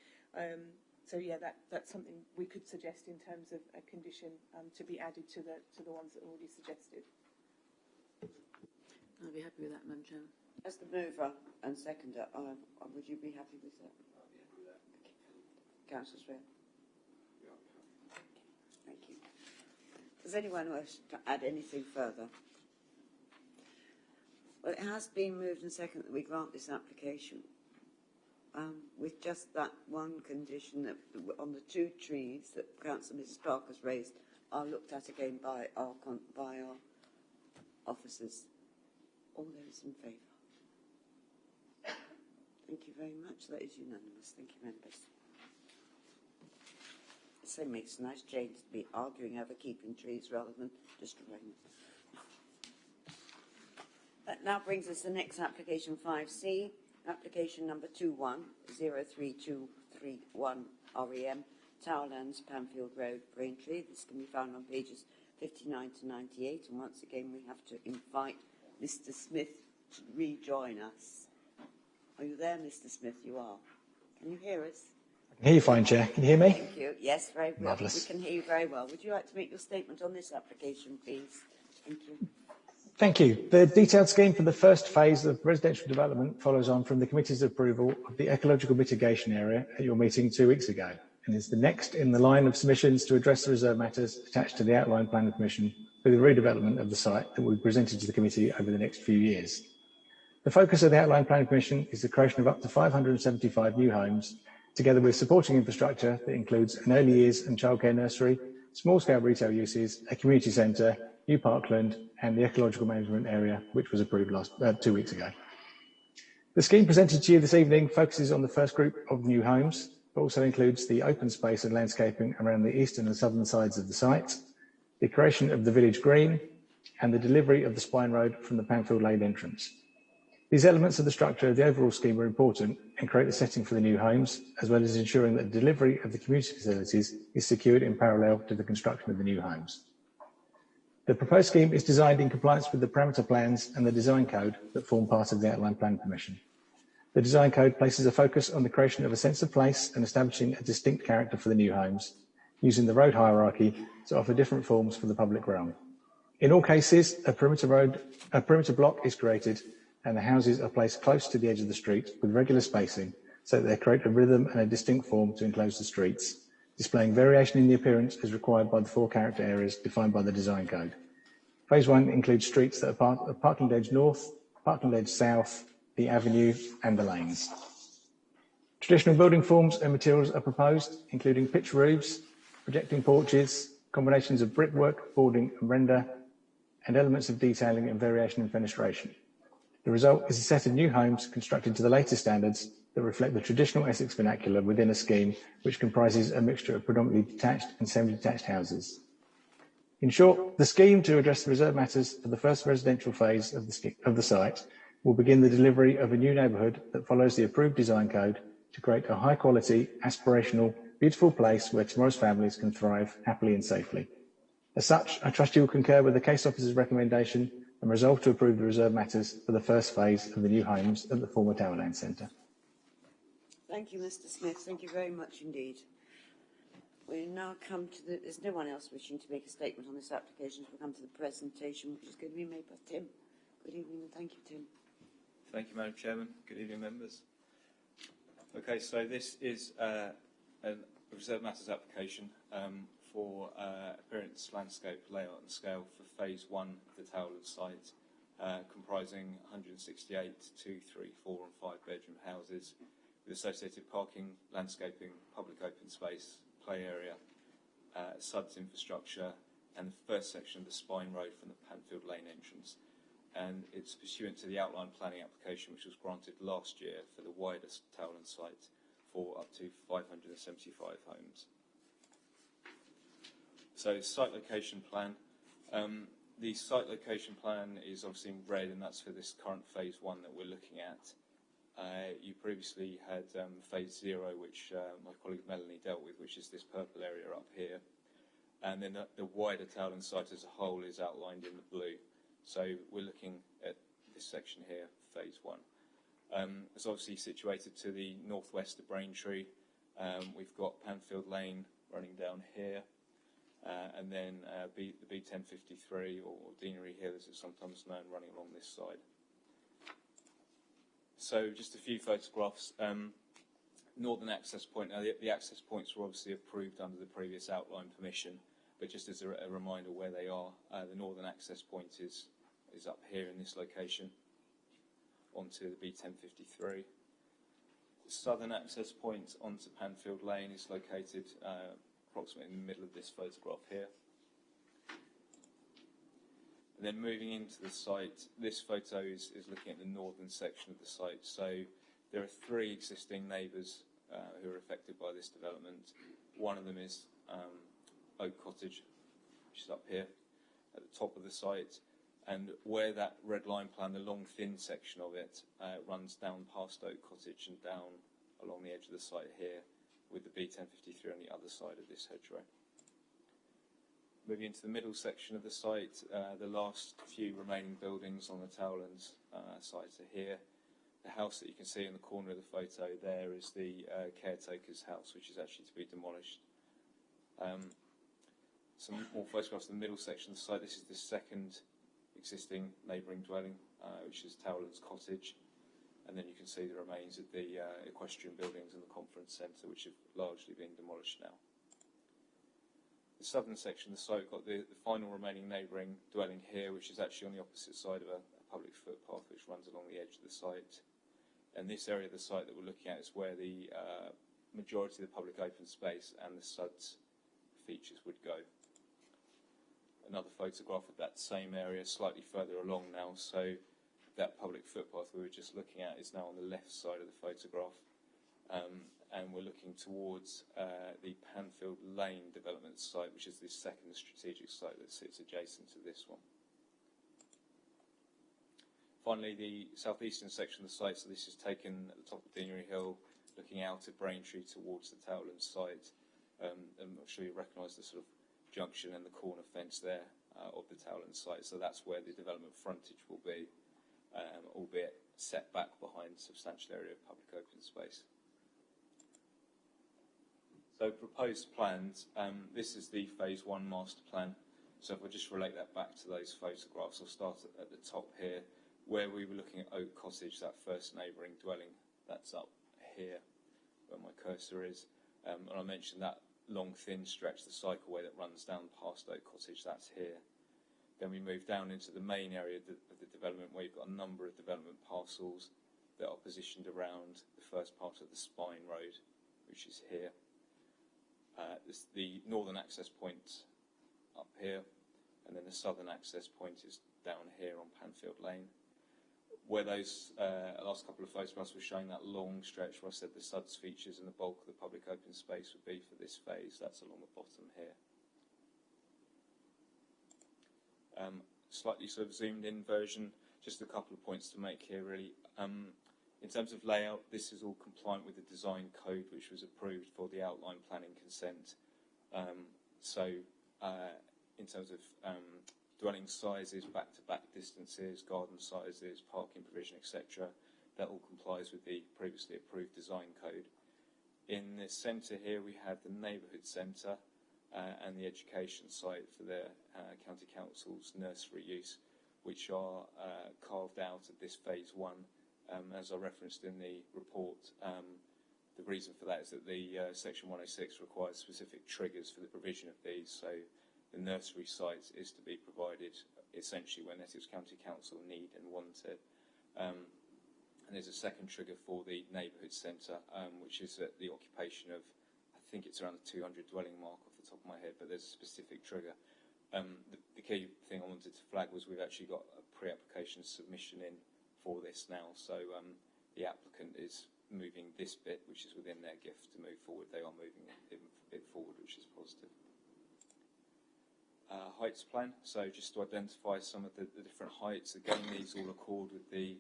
So yeah, that's something we could suggest in terms of a condition to be added to the ones that are already suggested. I'll be happy with that, Madam Chairman. As the mover and seconder, would you be happy with that? I'll be happy with that. Okay. Councillor Swear. Thank you. Does anyone wish to add anything further? Well, it has been moved and seconded that we grant this application. With just that one condition that on the two trees that Councillor Mrs. Clark has raised are looked at again by our officers. All those in favour? Thank you very much. That is unanimous. Thank you, members. So it makes a nice change to be arguing over keeping trees rather than destroying them. That now brings us to the next application, 5C. Application number 210321 REM, Towerlands, Panfield Road, Braintree. This can be found on pages 59 to 98. And once again, we have to invite Mr. Smith to rejoin us. Are you there, Mr. Smith? You are. Can you hear us? I can hear you fine, Chair. Can you hear me? Thank you. Yes, very well. Marvellous. We can hear you very well. Would you like to make your statement on this application, please? Thank you. Thank you. The detailed scheme for the first phase of residential development follows on from the committee's approval of the ecological mitigation area at your meeting 2 weeks ago, and is the next in the line of submissions to address the reserve matters attached to the outline plan of permission for the redevelopment of the site that will be presented to the committee over the next few years. The focus of the outline plan of permission is the creation of up to 575 new homes, together with supporting infrastructure that includes an early years and childcare nursery, small-scale retail uses, a community centre, new parkland, and the ecological management area, which was approved 2 weeks ago. The scheme presented to you this evening focuses on the first group of new homes, but also includes the open space and landscaping around the eastern and southern sides of the site, the creation of the village green, and the delivery of the spine road from the Panfield Lane entrance. These elements of the structure of the overall scheme are important and create the setting for the new homes, as well as ensuring that the delivery of the community facilities is secured in parallel to the construction of the new homes. The proposed scheme is designed in compliance with the parameter plans and the design code that form part of the outline plan permission. The design code places a focus on the creation of a sense of place and establishing a distinct character for the new homes, using the road hierarchy to offer different forms for the public realm. In all cases, a perimeter block is created and the houses are placed close to the edge of the street with regular spacing so that they create a rhythm and a distinct form to enclose the streets, displaying variation in the appearance as required by the 4 character areas defined by the design code. Phase 1 includes streets that are part of Parkland Edge North, Parkland Edge South, the Avenue and the lanes. Traditional building forms and materials are proposed, including pitch roofs, projecting porches, combinations of brickwork, boarding and render, and elements of detailing and variation in fenestration. The result is a set of new homes constructed to the latest standards that reflect the traditional Essex vernacular within a scheme which comprises a mixture of predominantly detached and semi-detached houses. In short, the scheme to address the reserve matters for the first residential phase of the site will begin the delivery of a new neighbourhood that follows the approved design code to create a high-quality, aspirational, beautiful place where tomorrow's families can thrive happily and safely. As such, I trust you will concur with the case officer's recommendation and resolve to approve the reserve matters for the first phase of the new homes at the former Towerland Centre. Thank you, Mr. Smith. Thank you very much indeed. We now come to the... There's no one else wishing to make a statement on this application, so we'll come to the presentation, which is going to be made by Tim. Good evening, and thank you, Tim. Thank you, Madam Chairman. Good evening, members. Okay, so this is a reserve matters application for appearance, landscape, layout and scale for phase 1 of the Towerland site, comprising 168 2, 3, 4 and 5 bedroom houses with associated parking, landscaping, public open space, play area, SUDS infrastructure and the first section of the Spine Road from the Panfield Lane entrance. And it's pursuant to the outline planning application which was granted last year for the widest Towerland site for up to 575 homes. So site location plan. The site location plan is obviously in red, and that's for this current phase 1 that we're looking at. You previously had phase 0, which my colleague Melanie dealt with, which is this purple area up here. And then the wider Towerland site as a whole is outlined in the blue. So we're looking at this section here, phase 1. It's obviously situated to the northwest of Braintree. We've got Panfield Lane running down here, and then the B1053 or Deanery Hill, as it's sometimes known, running along this side. So just a few photographs. Northern access point. Now the access points were obviously approved under the previous outline permission, but just as a reminder where they are, the northern access point is up here in this location onto the B1053. The southern access point onto Panfield Lane is located approximately in the middle of this photograph here. And then moving into the site, this photo is looking at the northern section of the site. So there are 3 existing neighbours who are affected by this development. One of them is Oak Cottage, which is up here at the top of the site. And where that red line plan, the long thin section of it, runs down past Oak Cottage and down along the edge of the site here, with the B1053 on the other side of this hedgerow. Moving into the middle section of the site, the last few remaining buildings on the Towerlands site are here. The house that you can see in the corner of the photo there is the caretaker's house, which is actually to be demolished. Some more photographs of the middle section of the site. This is the second existing neighbouring dwelling, which is Towerlands Cottage. And then you can see the remains of the equestrian buildings and the conference centre, which have largely been demolished now. The southern section of the site got the final remaining neighbouring dwelling here, which is actually on the opposite side of a public footpath which runs along the edge of the site. And this area of the site that we're looking at is where the majority of the public open space and the SUDS features would go. Another photograph of that same area slightly further along now. So that public footpath we were just looking at is now on the left side of the photograph. And we're looking towards the Panfield Lane development site, which is the second strategic site that sits adjacent to this one. Finally, the southeastern section of the site, so this is taken at the top of Deanery Hill, looking out at Braintree towards the Towerland site. I'm sure you recognise the sort of junction and the corner fence there of the Towerland site, so that's where the development frontage will be, albeit set back behind a substantial area of public open space. So proposed plans, this is the phase 1 master plan. So if I just relate that back to those photographs, I'll start at the top here, where we were looking at Oak Cottage, that first neighbouring dwelling, that's up here where my cursor is. And I mentioned that long thin stretch, the cycleway that runs down past Oak Cottage, that's here. Then we move down into the main area of the development, where you've got a number of development parcels that are positioned around the first part of the Spine Road, which is here. The northern access point up here, and then the southern access point is down here on Panfield Lane. Where those last couple of photographs were showing that long stretch where I said the SUDS features and the bulk of the public open space would be for this phase, that's along the bottom here. Slightly sort of zoomed in version, just a couple of points to make here really. In terms of layout, this is all compliant with the design code which was approved for the outline planning consent. In terms of dwelling sizes, back-to-back distances, garden sizes, parking provision, etc., that all complies with the previously approved design code. In the centre here we have the neighbourhood centre and the education site for the County Council's nursery use, which are carved out of this phase one. As I referenced in the report, the reason for that is that the Section 106 requires specific triggers for the provision of these, so the nursery site is to be provided essentially when Essex County Council need and want it. And there's a second trigger for the neighbourhood centre, which is at the occupation of, I think it's around the 200 dwelling mark off the top of my head, but there's a specific trigger. The key thing I wanted to flag was we've actually got a pre-application submission in for this now, so the applicant is moving this bit, which is within their gift, to move forward. They are moving it forward, which is positive. Heights plan, so just to identify some of the different heights. Again, these all accord with the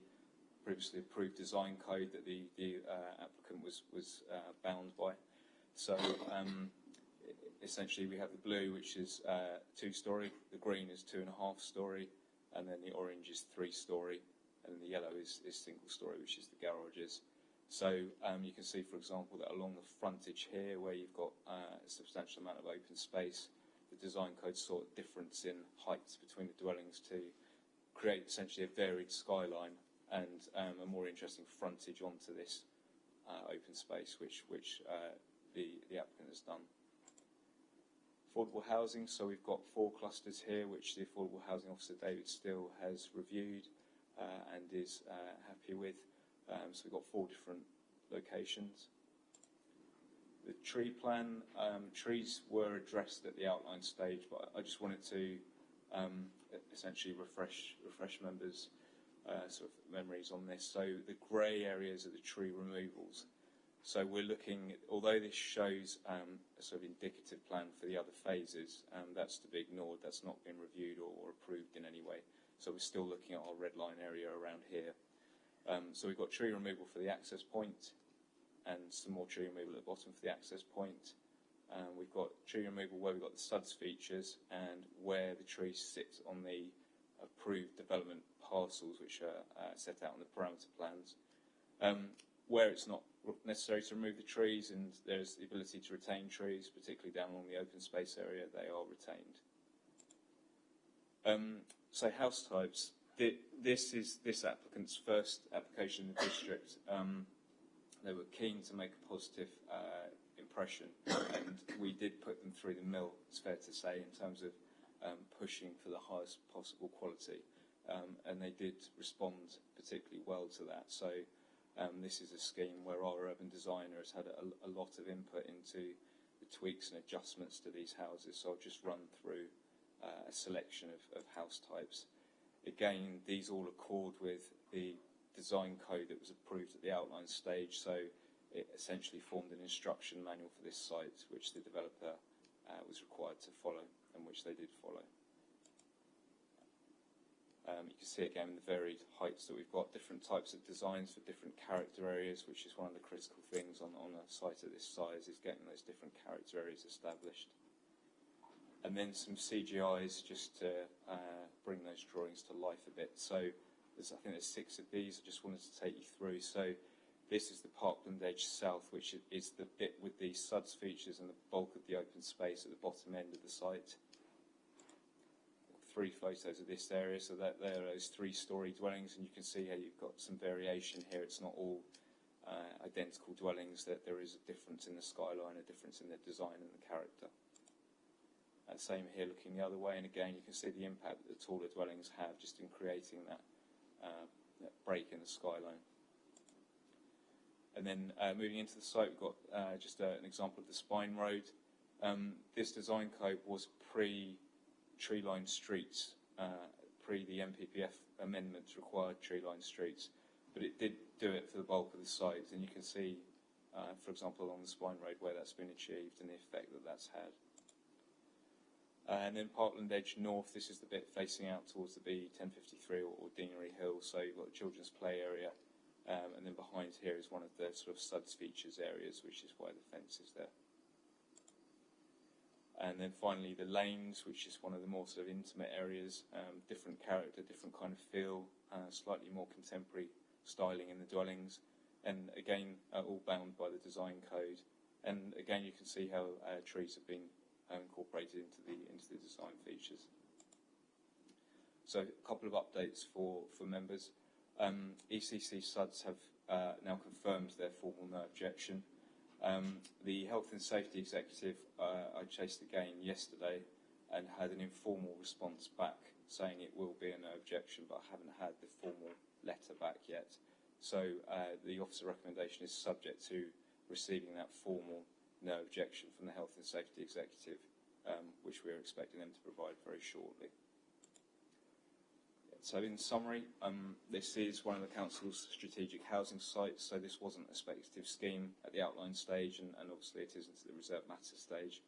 previously approved design code that the applicant was bound by. So essentially we have the blue, which is 2-storey, the green is 2.5-storey, and then the orange is 3-storey, and the yellow is single-storey, which is the garages. So you can see, for example, that along the frontage here, where you've got a substantial amount of open space, the design code sought a difference in heights between the dwellings to create essentially a varied skyline and a more interesting frontage onto this open space, which the applicant has done. Affordable housing, so we've got 4 clusters here, which the Affordable Housing Officer David Steele has reviewed and is happy with. So we've got 4 different locations. The tree plan, trees were addressed at the outline stage, but I just wanted to essentially refresh members' sort of memories on this. So the grey areas are the tree removals. So we're looking, although this shows a sort of indicative plan for the other phases, that's to be ignored. That's not been reviewed or approved in any way. So we're still looking at our red line area around here. So we've got tree removal for the access point, and some more tree removal at the bottom for the access point. We've got tree removal where we've got the SUDS features and where the trees sit on the approved development parcels, which are set out on the parameter plans. Where it's not necessary to remove the trees and there's the ability to retain trees, particularly down along the open space area, they are retained. So house types. This is this applicant's first application in the district. They were keen to make a positive impression, and we did put them through the mill, it's fair to say, in terms of pushing for the highest possible quality, and they did respond particularly well to that. So this is a scheme where our urban designer has had a lot of input into the tweaks and adjustments to these houses, so I'll just run through a selection of house types. Again, these all accord with the design code that was approved at the outline stage, so it essentially formed an instruction manual for this site, which the developer was required to follow, and which they did follow. You can see again the varied heights that we've got, different types of designs for different character areas, which is one of the critical things on a site of this size, is getting those different character areas established. And then some CGIs just to bring those drawings to life a bit. So I think there's 6 of these I just wanted to take you through. So this is the Parkland Edge South, which is the bit with the SUDS features and the bulk of the open space at the bottom end of the site. 3 photos of this area, so that there are those 3-storey dwellings, and you can see how you've got some variation here. It's not all identical dwellings, that there is a difference in the skyline, a difference in the design and the character. Same here looking the other way, and again you can see the impact that the taller dwellings have just in creating that break in the skyline. And then moving into the site, we've got just an example of the Spine Road. This design code was tree-lined streets. Pre the MPPF amendments required tree-lined streets, but it did do it for the bulk of the site, and you can see, for example, along the Spine Road where that's been achieved and the effect that that's had. And then Parkland Edge North, this is the bit facing out towards the B1053 or Deanery Hill, so you've got the children's play area, and then behind here is one of the sort of SUDS features areas, which is why the fence is there. And then finally the lanes, which is one of the more sort of intimate areas, different character, different kind of feel, slightly more contemporary styling in the dwellings, and again all bound by the design code. And again you can see how trees have been incorporated into the design features. So a couple of updates for members. ECC SUDS have now confirmed their formal no objection. The Health and Safety Executive I chased again yesterday and had an informal response back saying it will be a no objection, but I haven't had the formal letter back yet. So the officer recommendation is subject to receiving that formal no objection from the Health and Safety Executive, which we're expecting them to provide very shortly. So in summary, this is one of the Council's strategic housing sites, so this wasn't a speculative scheme at the outline stage, and obviously it isn't at the reserve matters stage.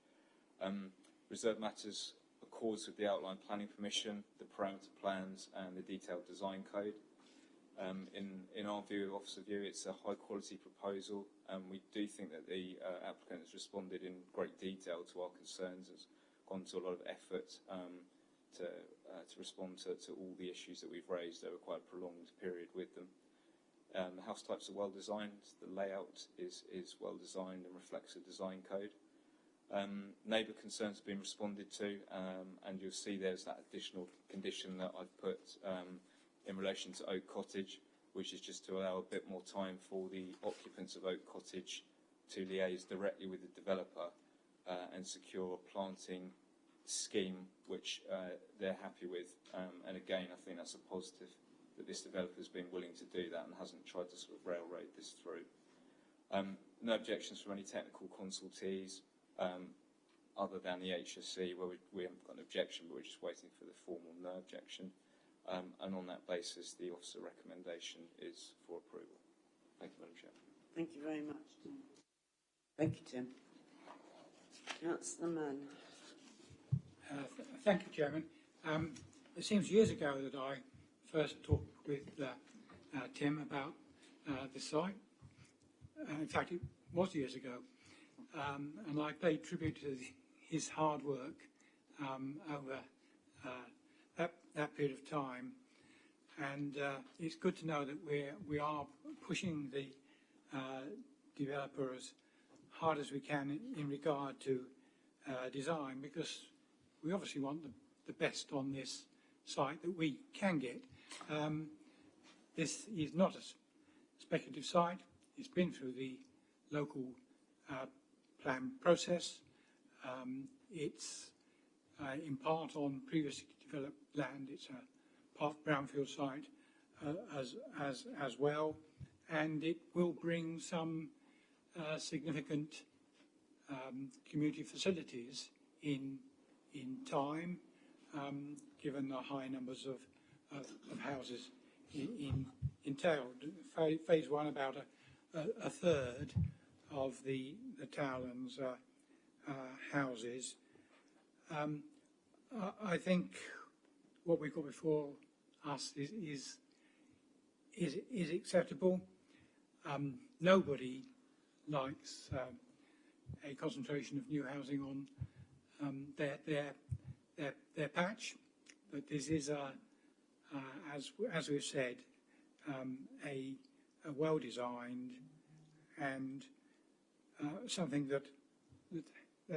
Reserve matters accords with the outline planning permission, the parameter plans and the detailed design code. In our view, officer view, it's a high quality proposal, and we do think that the applicant has responded in great detail to our concerns, has gone to a lot of effort to respond to all the issues that we've raised over quite a prolonged period with them. The house types are well designed, the layout is well designed and reflects the design code. Neighbour concerns have been responded to, and you'll see there's that additional condition that I've put in relation to Oak Cottage, which is just to allow a bit more time for the occupants of Oak Cottage to liaise directly with the developer and secure a planting scheme which they're happy with. And again, I think that's a positive that this developer's been willing to do that and hasn't tried to sort of railroad this through. No objections from any technical consultees other than the HSC, where we haven't got an objection, but we're just waiting for the formal no objection. And on that basis, the officer recommendation is for approval. Thank you, Madam Chair. Thank you very much, Tim. Thank you, Tim. Councillor Mann. Thank you, Chairman. It seems years ago that I first talked with Tim about the site. In fact, it was years ago. And I paid tribute to his hard work over that period of time. And it's good to know that we are pushing the developer as hard as we can in regard to design, because we obviously want the best on this site that we can get. This is not a speculative site. It's been through the local plan process. It's in part on previously developed land. It's a part brownfield site as well, and it will bring some significant community facilities in time, given the high numbers of houses entailed. Phase one, about a third of the Towlands houses. I think what we've got before us is acceptable. Nobody likes a concentration of new housing on their patch, but this is as we've said, a well-designed and something that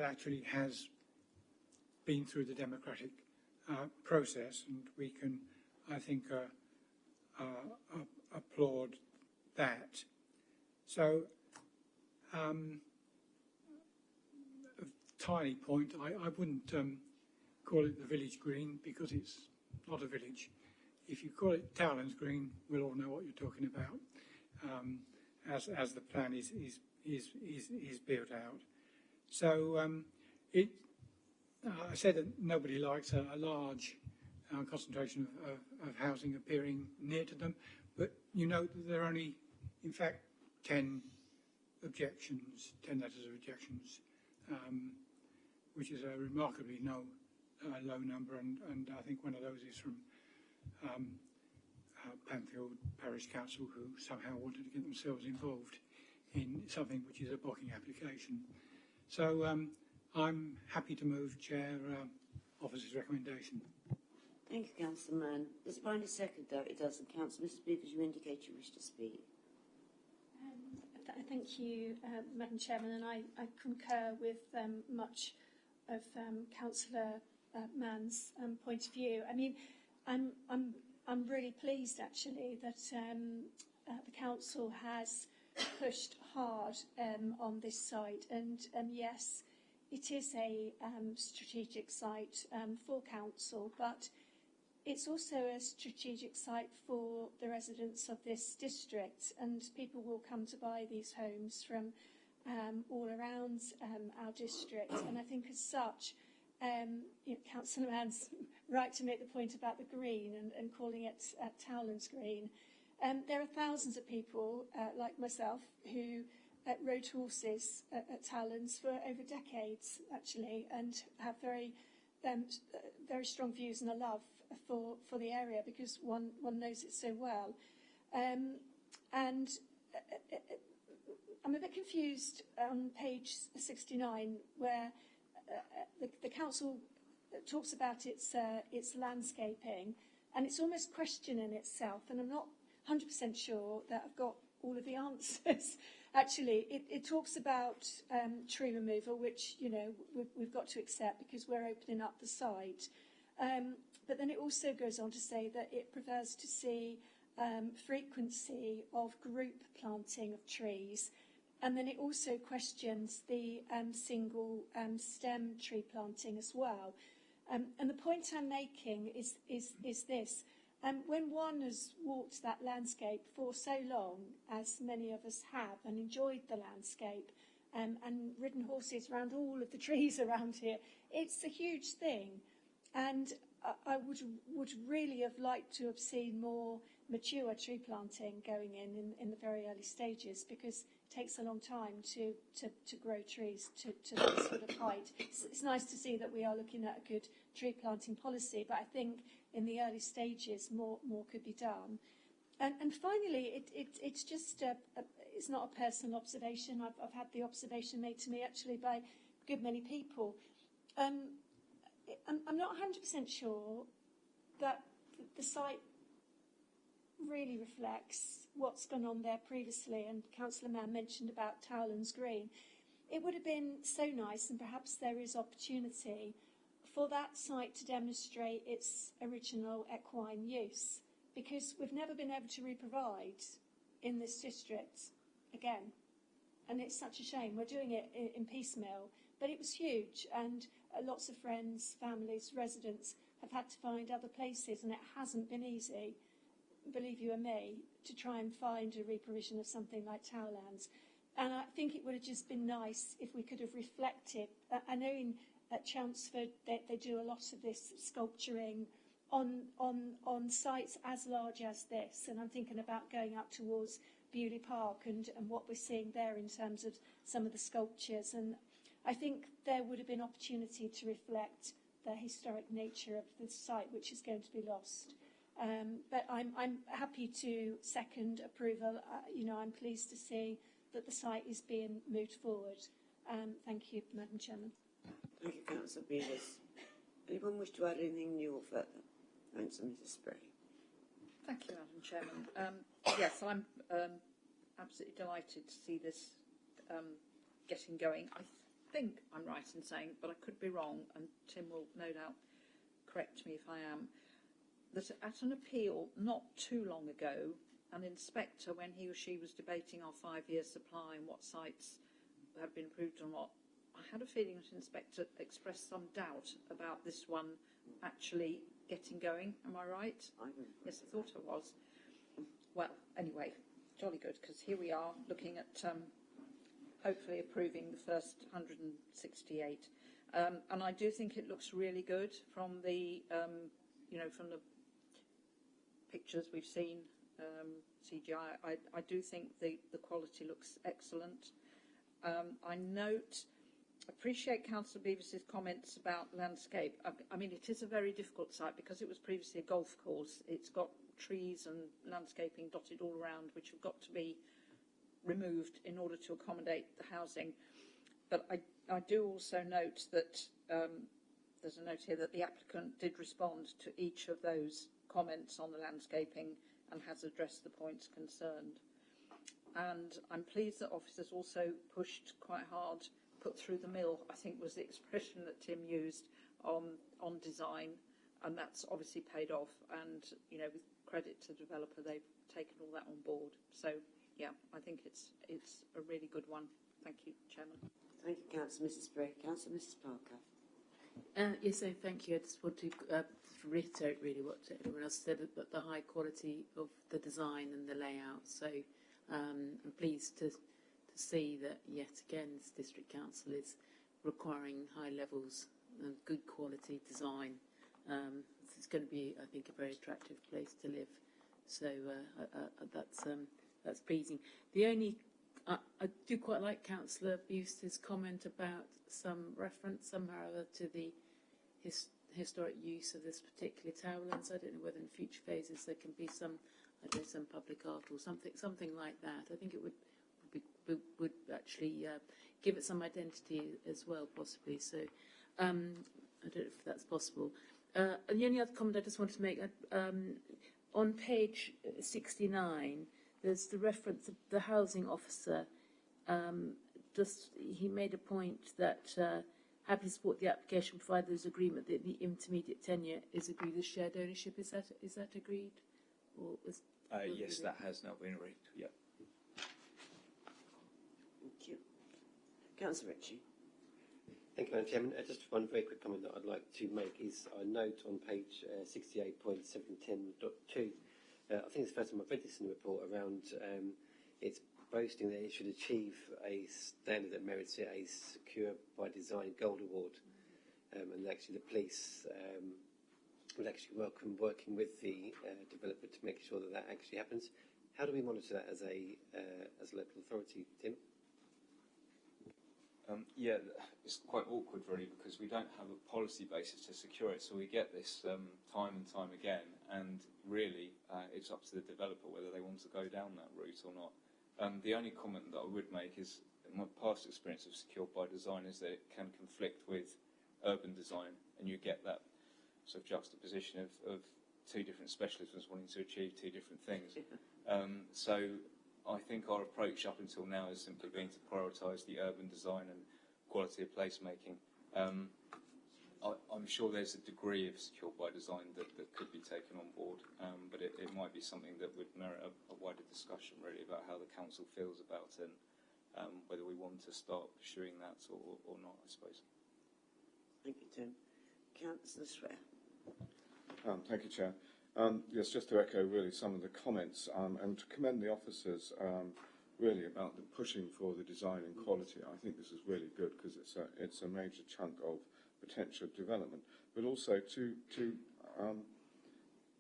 actually has been through the democratic process, and we can, I think, applaud that. So, a tiny point, I wouldn't call it the village green, because it's not a village. If you call it Towlands Green, we'll all know what you're talking about, as the plan is built out. So I said that nobody likes a large concentration of housing appearing near to them, but you note that there are only, in fact, 10 objections, 10 letters of objections, which is a remarkably low number, and I think one of those is from Panfield Parish Council, who somehow wanted to get themselves involved in something which is a blocking application. So I'm happy to move Chair Officer's recommendation. Thank you, Councillor Mann. Does it find a second, though? It doesn't. Councillor Speakers, you indicate you wish to speak. Thank you, Madam Chairman, and I concur with much of Councillor Mann's point of view. I mean, I'm really pleased actually that the council has pushed hard on this site, and yes, it is a strategic site for council, but it's also a strategic site for the residents of this district, and people will come to buy these homes from all around our district. And I think as such, Councillor Mann's right to make the point about the green and calling it Towlands Green. There are thousands of people like myself who rode horses at Towlands for over decades, actually, and have very strong views and a love for the area because one knows it so well. And I'm a bit confused on page 69 where the council talks about its landscaping, and it's almost questioning itself, and I'm not 100% sure that I've got all of the answers. Actually, it talks about tree removal, which, you know, we've got to accept because we're opening up the site. But then it also goes on to say that it prefers to see frequency of group planting of trees. And then it also questions the single stem tree planting as well. And the point I'm making is this. When one has walked that landscape for so long, as many of us have, and enjoyed the landscape, and ridden horses around all of the trees around here, it's a huge thing. And I would really have liked to have seen more mature tree planting going in the very early stages, because it takes a long time to grow trees to that sort of height. It's nice to see that we are looking at a good tree planting policy, but I think in the early stages more could be done. And finally, it's just it's not a personal observation. I've had the observation made to me actually by a good many people. I'm not 100% sure that the site really reflects what's gone on there previously, and Councillor Mann mentioned about Towlands Green. It would have been so nice, and perhaps there is opportunity for that site to demonstrate its original equine use, because we've never been able to re-provide in this district again. And it's such a shame. We're doing it in piecemeal, but it was huge, and lots of friends, families, residents have had to find other places, and it hasn't been easy, believe you and me, to try and find a re-provision of something like Towlands. And I think it would have just been nice if we could have reflected. I know at Chelmsford they do a lot of this sculpturing on sites as large as this, and I'm thinking about going up towards Bewley Park and what we're seeing there in terms of some of the sculptures. And I think there would have been opportunity to reflect the historic nature of the site, which is going to be lost. But I'm happy to second approval. I'm pleased to see that the site is being moved forward. Thank you, Madam Chairman. Thank you, Councillor Beevers. Anyone wish to add anything new or further? Thanks, Mrs. Spray. Thank you, Madam Chairman. Yes, I'm absolutely delighted to see this getting going. I think I'm right in saying, but I could be wrong, and Tim will no doubt correct me if I am, that at an appeal not too long ago, an inspector, when he or she was debating our 5-year supply and what sites had been approved and what, I had a feeling that an inspector expressed some doubt about this one actually getting going. Am I right? Yes, I thought I was. Well, anyway, jolly good, because here we are looking at hopefully approving the first 168. And I do think it looks really good from the, from the pictures we've seen, CGI. I do think the quality looks excellent. I appreciate Councillor Beavis's comments about landscape. I mean, it is a very difficult site because it was previously a golf course. It's got trees and landscaping dotted all around, which have got to be removed in order to accommodate the housing. But I do also note that there's a note here that the applicant did respond to each of those comments on the landscaping and has addressed the points concerned. And I'm pleased that officers also pushed quite hard, put through the mill, I think was the expression that Tim used, on design, and that's obviously paid off. And, with credit to the developer, they've taken all that on board. So, yeah, I think it's a really good one. Thank you, Chairman. Thank you, Councillor Mrs. Bray. Councillor Mrs. Parker. Yes, so thank you. I just want to reiterate really what everyone else said about the high quality of the design and the layout. So I'm pleased to see that yet again this district council is requiring high levels of good quality design. It's going to be, I think, a very attractive place to live. So that's pleasing. The only I do quite like Councillor Buse's comment about some reference somehow to the historic use of this particular towerlands. I don't know whether in future phases there can be some public art or something like that. I think it would actually give it some identity as well, possibly. So I don't know if that's possible. And the only other comment I just wanted to make, on page 69, there's the reference of the housing officer. He made a point that happy to support the application provided there's agreement that the intermediate tenure is agreed as shared ownership. Is that agreed? Or yes, that has now been agreed. Yeah. Thank you. Councillor Ritchie. Thank you, Madam Chairman. Just one very quick comment that I'd like to make is I note on page 68.710.2, I think it's the first time I've read this in the report around it's boasting that it should achieve a standard that merits it a Secure by Design Gold Award. And actually the police would actually welcome working with the developer to make sure that that actually happens. How do we monitor that as a local authority, Tim? Yeah, it's quite awkward really because we don't have a policy basis to secure it, so we get this time and time again, and really it's up to the developer whether they want to go down that route or not. The only comment that I would make is my past experience of Secure by Design is that it can conflict with urban design, and you get that sort of juxtaposition of two different specialisms wanting to achieve two different things. So I think our approach up until now has simply been to prioritise the urban design and quality of placemaking. I'm sure there's a degree of Secure by Design that could be taken on board, but it might be something that would merit a wider discussion really about how the council feels about it and whether we want to start pursuing that or not, I suppose. Thank you, Tim. Councillor Swear. Thank you, Chair. Yes, just to echo really some of the comments and to commend the officers really about the pushing for the design and quality. I think this is really good because it's a major chunk of potential development, but also to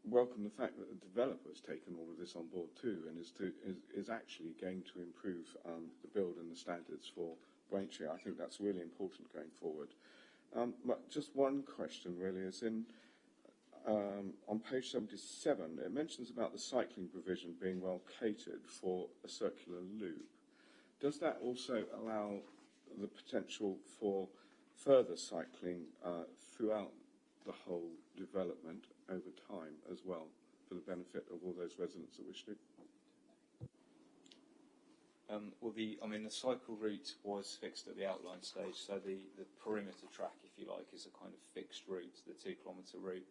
welcome the fact that the developer has taken all of this on board too and is actually going to improve the build and the standards for Braintree. I think that's really important going forward. But just one question really is on page 77, it mentions about the cycling provision being well catered for a circular loop. Does that also allow the potential for further cycling throughout the whole development over time as well, for the benefit of all those residents that wish to? Well, the cycle route was fixed at the outline stage, so the perimeter track, if you like, is a kind of fixed route, the 2 kilometre route.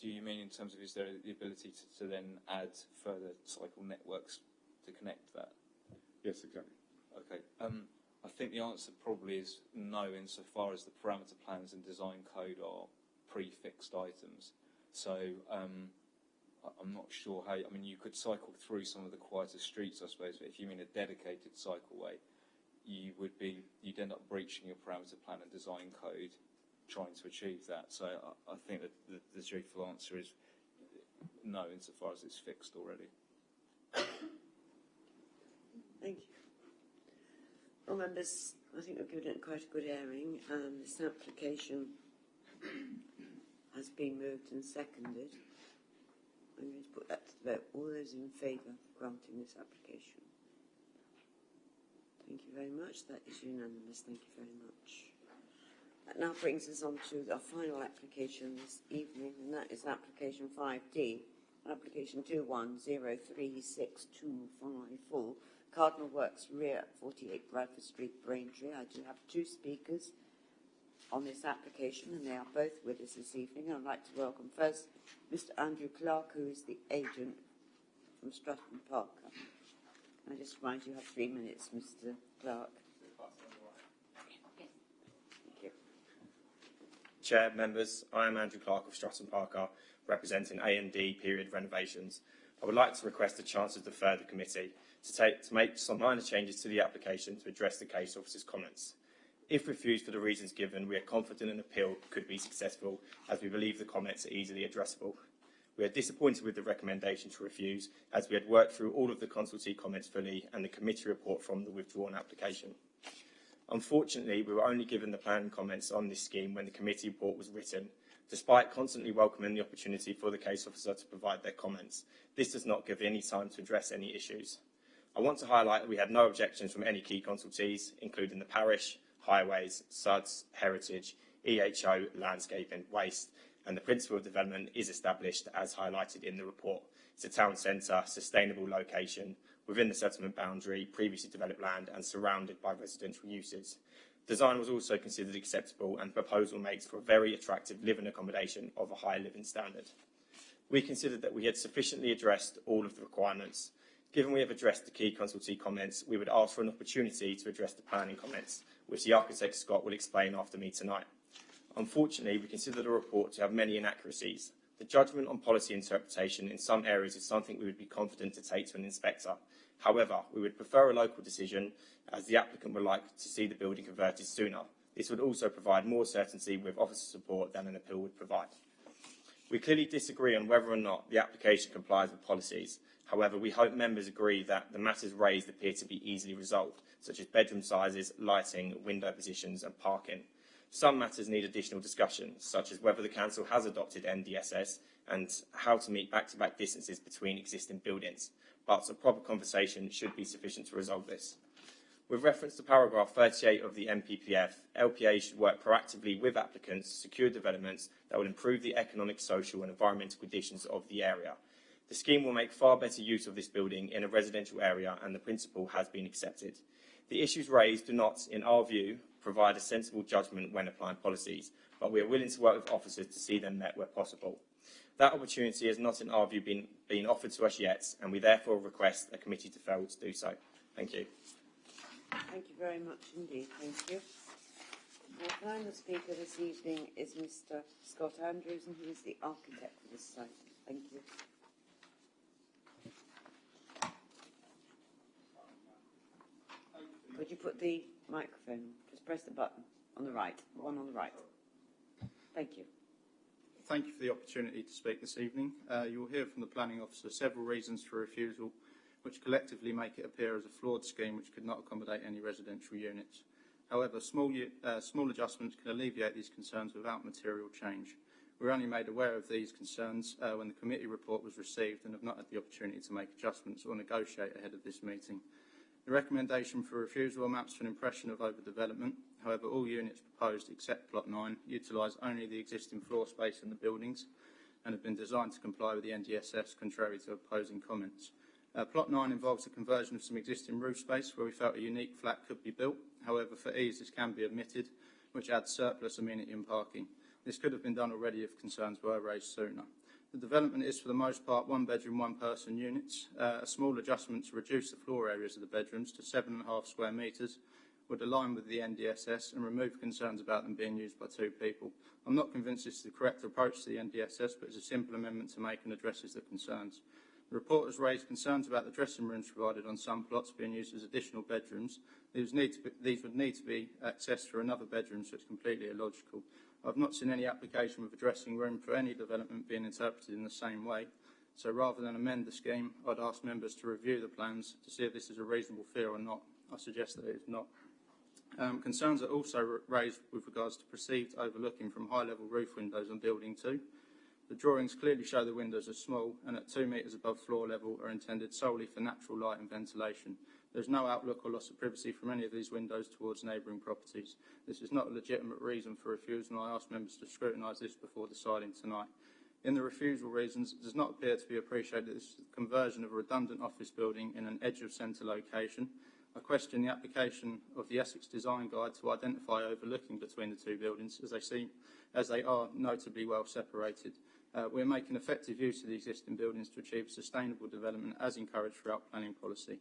Do you mean in terms of is there the ability to then add further cycle networks to connect that? Yes, exactly. Okay. I think the answer probably is no, insofar as the parameter plans and design code are prefixed items. So I'm not sure how. I mean, you could cycle through some of the quieter streets, I suppose. But if you mean a dedicated cycleway, you would be you'd end up breaching your parameter plan and design code trying to achieve that. So I think that the truthful answer is no, insofar as it's fixed already. Thank you. Well, members, I think we've given it quite a good airing. This application has been moved and seconded. I'm going to put that to the vote. All those in favour of granting this application? Thank you very much. That is unanimous. Thank you very much. That now brings us on to our final application this evening, and that is application 5D, application 21036254, Cardinal Works Rear, 48 Bradford Street, Braintree. I do have two speakers on this application, and they are both with us this evening. I'd like to welcome first Mr. Andrew Clark, who is the agent from Stratton Parker. I just remind you have 3 minutes, Mr. Clark. Thank you. Chair, members, I am Andrew Clark of Stratton Parker, representing A&D Period Renovations. I would like to request a chance to defer the committee to make some minor changes to the application to address the case officer's comments. If refused for the reasons given, we are confident an appeal could be successful, as we believe the comments are easily addressable. We are disappointed with the recommendation to refuse, as we had worked through all of the consultee comments fully and the committee report from the withdrawn application. Unfortunately, we were only given the planning comments on this scheme when the committee report was written. Despite constantly welcoming the opportunity for the case officer to provide their comments, this does not give any time to address any issues. I want to highlight that we had no objections from any key consultees, including the parish, highways, SUDS, heritage, EHO, landscaping, waste, and the principle of development is established as highlighted in the report. It's a town centre, sustainable location, within the settlement boundary, previously developed land and surrounded by residential uses. Design was also considered acceptable, and the proposal makes for a very attractive living accommodation of a high living standard. We considered that we had sufficiently addressed all of the requirements. Given we have addressed the key consultee comments, we would ask for an opportunity to address the planning comments, which the architect Scott will explain after me tonight. Unfortunately, we consider the report to have many inaccuracies. The judgment on policy interpretation in some areas is something we would be confident to take to an inspector. However, we would prefer a local decision, as the applicant would like to see the building converted sooner. This would also provide more certainty with officer support than an appeal would provide. We clearly disagree on whether or not the application complies with policies. However, we hope members agree that the matters raised appear to be easily resolved, such as bedroom sizes, lighting, window positions and parking. Some matters need additional discussion, such as whether the council has adopted NDSS and how to meet back-to-back distances between existing buildings, but a proper conversation should be sufficient to resolve this. With reference to paragraph 38 of the MPPF, LPA should work proactively with applicants to secure developments that will improve the economic, social and environmental conditions of the area. The scheme will make far better use of this building in a residential area, and the principle has been accepted. The issues raised do not, in our view, provide a sensible judgment when applying policies, but we are willing to work with officers to see them met where possible. That opportunity has not, in our view, been offered to us yet, and we therefore request a committee deferral to do so. Thank you. Thank you very much indeed. Thank you. Our final speaker this evening is Mr. Scott Andrews, and he is the architect for this site. Thank you. Could you put the microphone? Just press the button on the right, the one on the right. Thank you. Thank you for the opportunity to speak this evening. You will hear from the planning officer several reasons for refusal, which collectively make it appear as a flawed scheme which could not accommodate any residential units. However, small adjustments can alleviate these concerns without material change. We were only made aware of these concerns when the committee report was received, and have not had the opportunity to make adjustments or negotiate ahead of this meeting. The recommendation for refusal amounts to an impression of overdevelopment. However, all units proposed except plot 9 utilise only the existing floor space in the buildings and have been designed to comply with the NDSS, contrary to opposing comments. Plot 9 involves the conversion of some existing roof space where we felt a unique flat could be built. However, for ease, this can be omitted, which adds surplus amenity and parking. This could have been done already if concerns were raised sooner. The development is, for the most part, one-bedroom, one-person units. A small adjustment to reduce the floor areas of the bedrooms to 7.5 square metres would align with the NDSS and remove concerns about them being used by 2 people. I'm not convinced this is the correct approach to the NDSS, but it's a simple amendment to make and addresses the concerns. The report has raised concerns about the dressing rooms provided on some plots being used as additional bedrooms. These would need to be accessed through another bedroom, so it's completely illogical. I've not seen any application with a dressing room for any development being interpreted in the same way. So rather than amend the scheme, I'd ask members to review the plans to see if this is a reasonable fear or not. I suggest that it is not. Concerns are also raised with regards to perceived overlooking from high-level roof windows on Building 2. The drawings clearly show the windows are small and at 2 metres above floor level are intended solely for natural light and ventilation. There's no outlook or loss of privacy from any of these windows towards neighbouring properties. This is not a legitimate reason for refusal, and I ask members to scrutinise this before deciding tonight. In the refusal reasons, it does not appear to be appreciated that this is the conversion of a redundant office building in an edge-of-centre location. I question the application of the Essex Design Guide to identify overlooking between the two buildings, as they are notably well separated. We are making effective use of the existing buildings to achieve sustainable development as encouraged throughout planning policy.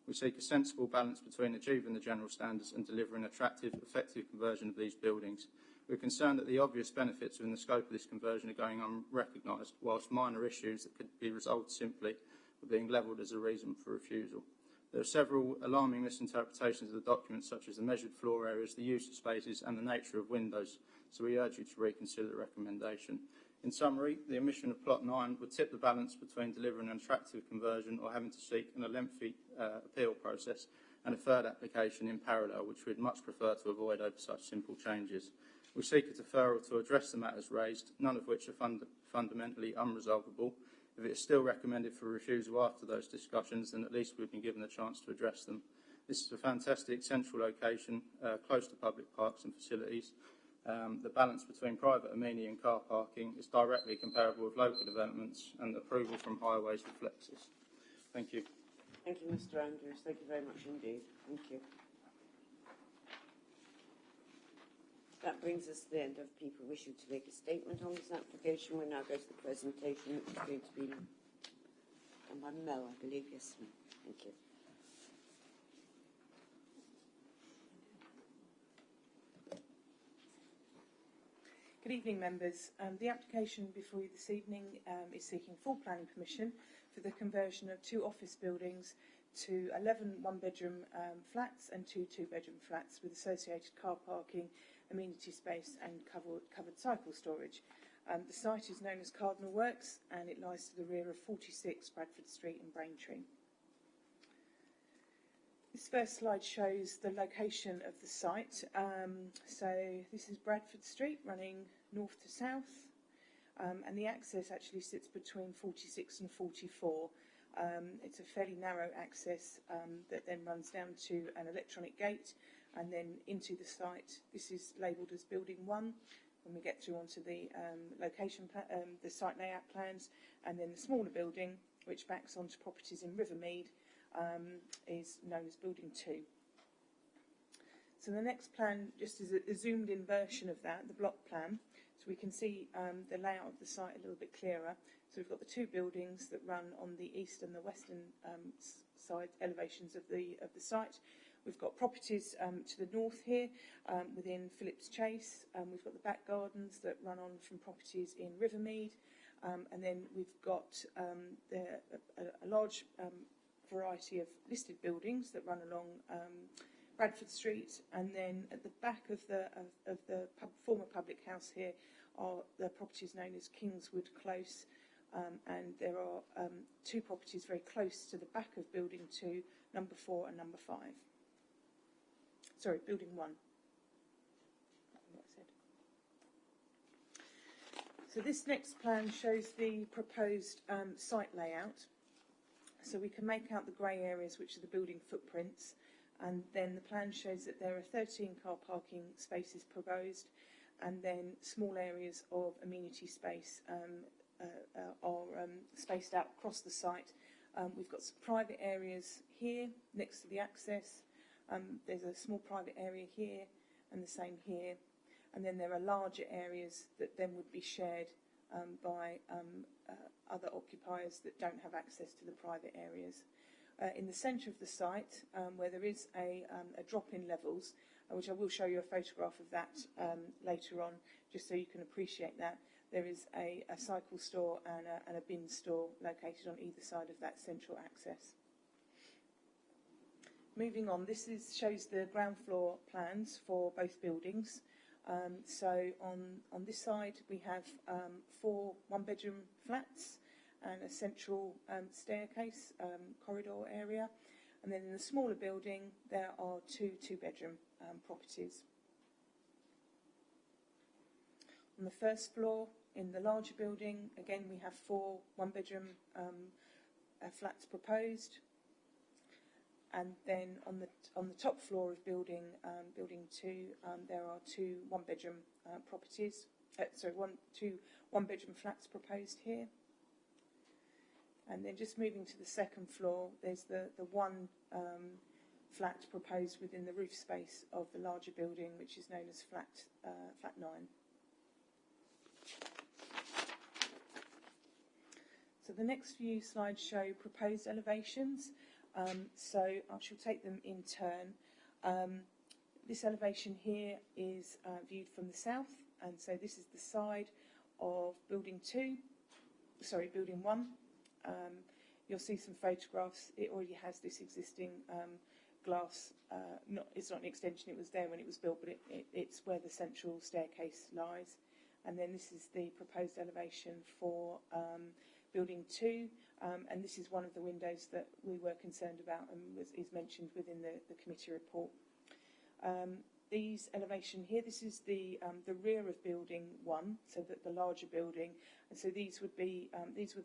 We seek a sensible balance between achieving the general standards and delivering attractive, effective conversion of these buildings. We are concerned that the obvious benefits within the scope of this conversion are going unrecognised, whilst minor issues that could be resolved simply are being levelled as a reason for refusal. There are several alarming misinterpretations of the document, such as the measured floor areas, the use of spaces and the nature of windows, so we urge you to reconsider the recommendation. In summary, the omission of Plot 9 would tip the balance between delivering an attractive conversion or having to seek a lengthy appeal process and a third application in parallel, which we'd much prefer to avoid over such simple changes. We seek a deferral to address the matters raised, none of which are fundamentally unresolvable. If it is still recommended for refusal after those discussions, then at least we've been given a chance to address them. This is a fantastic central location, close to public parks and facilities. The balance between private amenity and car parking is directly comparable with local developments, and approval from highways reflects this. Thank you. Thank you, Mr. Andrews. Thank you very much indeed. Thank you. That brings us to the end of people wishing to make a statement on this application. We'll now go to the presentation, which is going to be done by Mel, I believe. Yes, ma'am. Thank you. Good evening, members. The application before you this evening is seeking full planning permission for the conversion of 2 office buildings to 11 one-bedroom flats and 2 two-bedroom flats with associated car parking, amenity space and covered cycle storage. The site is known as Cardinal Works and it lies to the rear of 46 Bradford Street in Braintree. This first slide shows the location of the site. So this is Bradford Street running north to south, and the access actually sits between 46 and 44. It's a fairly narrow access that then runs down to an electronic gate and then into the site. This is labelled as Building 1 when we get through onto the the site layout plans, and then the smaller building, which backs onto properties in Rivermead, is known as Building 2. So the next plan just is a zoomed in version of that, the block plan, so we can see the layout of the site a little bit clearer. So we've got the 2 buildings that run on the east and the western side elevations of the site. We've got properties to the north here within Phillips Chase. We've got the back gardens that run on from properties in Rivermead, and then we've got a large variety of listed buildings that run along Bradford Street, and then at the back of the former public house here are the properties known as Kingswood Close, and there are 2 properties very close to the back of Building 2, number 4 and number 5. Sorry, Building 1. So this next plan shows the proposed site layout. So we can make out the grey areas, which are the building footprints, and then the plan shows that there are 13 car parking spaces proposed, and then small areas of amenity space are spaced out across the site. We've got some private areas here next to the access. There's a small private area here and the same here, and then there are larger areas that then would be shared by other occupiers that don't have access to the private areas. In the centre of the site, where there is a drop in levels, which I will show you a photograph of that later on, just so you can appreciate that, there is a cycle store and a bin store located on either side of that central access. Moving on, this shows the ground floor plans for both buildings. So on this side we have 4 one-bedroom flats and a central staircase corridor area. And then in the smaller building there are 2 two-bedroom properties. On the first floor in the larger building, again we have 4 one-bedroom flats proposed. And then on the top floor of building 2, there are 2 one-bedroom properties. 2 one-bedroom flats proposed here. And then just moving to the second floor, there's the one flat proposed within the roof space of the larger building, which is known as flat 9. So the next few slides show proposed elevations. So I shall take them in turn. This elevation here is viewed from the south, and so this is the side of building 1. You'll see some photographs. It already has this existing glass. It's not an extension, it was there when it was built, but it's where the central staircase lies. And then this is the proposed elevation for building 2, and this is one of the windows that we were concerned about and is mentioned within the committee report. These elevation here, this is the rear of building 1, so that the larger building, and so these were the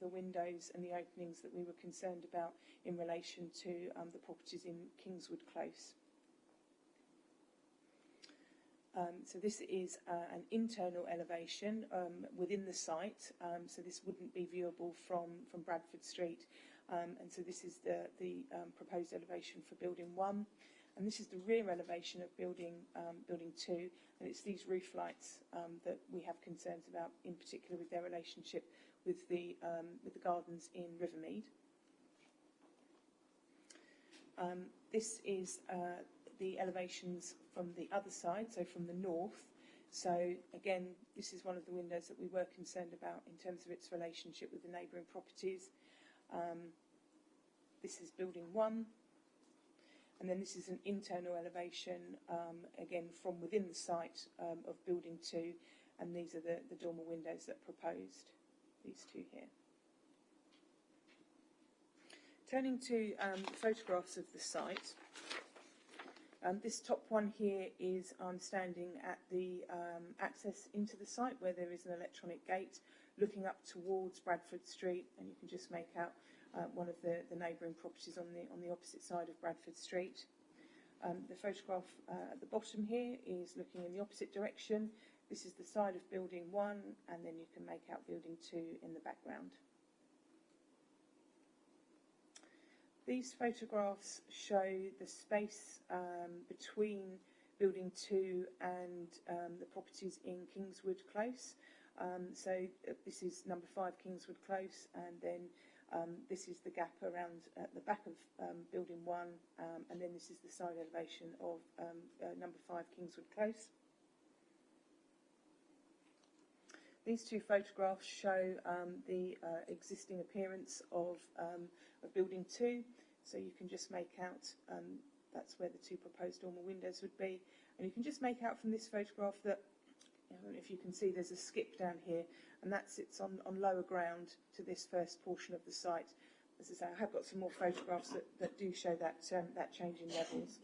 windows and the openings that we were concerned about in relation to the properties in Kingswood Close. So this is an internal elevation within the site, so this wouldn't be viewable from Bradford Street, and so this is the proposed elevation for building 1. And this is the rear elevation of building 2, and it's these roof lights that we have concerns about, in particular with their relationship with the gardens in Rivermead. This is the elevations from the other side, so from the north. So again, this is one of the windows that we were concerned about in terms of its relationship with the neighbouring properties. This is building 1. And then this is an internal elevation, again, from within the site of building 2, and these are the dormer windows that are proposed, these 2 here. Turning to photographs of the site, this top one here is I'm standing at the access into the site where there is an electronic gate looking up towards Bradford Street, and you can just make out one of the neighbouring properties on the opposite side of Bradford Street. The photograph at the bottom here is looking in the opposite direction. This is the side of building 1, and then you can make out building 2 in the background. These photographs show the space between building 2 and the properties in Kingswood Close. So this is number 5 Kingswood Close, and then this is the gap around at the back of building 1, and then this is the side elevation of number 5 Kingswood Close. These 2 photographs show the existing appearance of building 2, so you can just make out that's where the 2 proposed dormer windows would be, and you can just make out from this photograph that, I don't know if you can see, there's a skip down here, and that sits on lower ground to this first portion of the site. As I say, I have got some more photographs that do show that change in levels.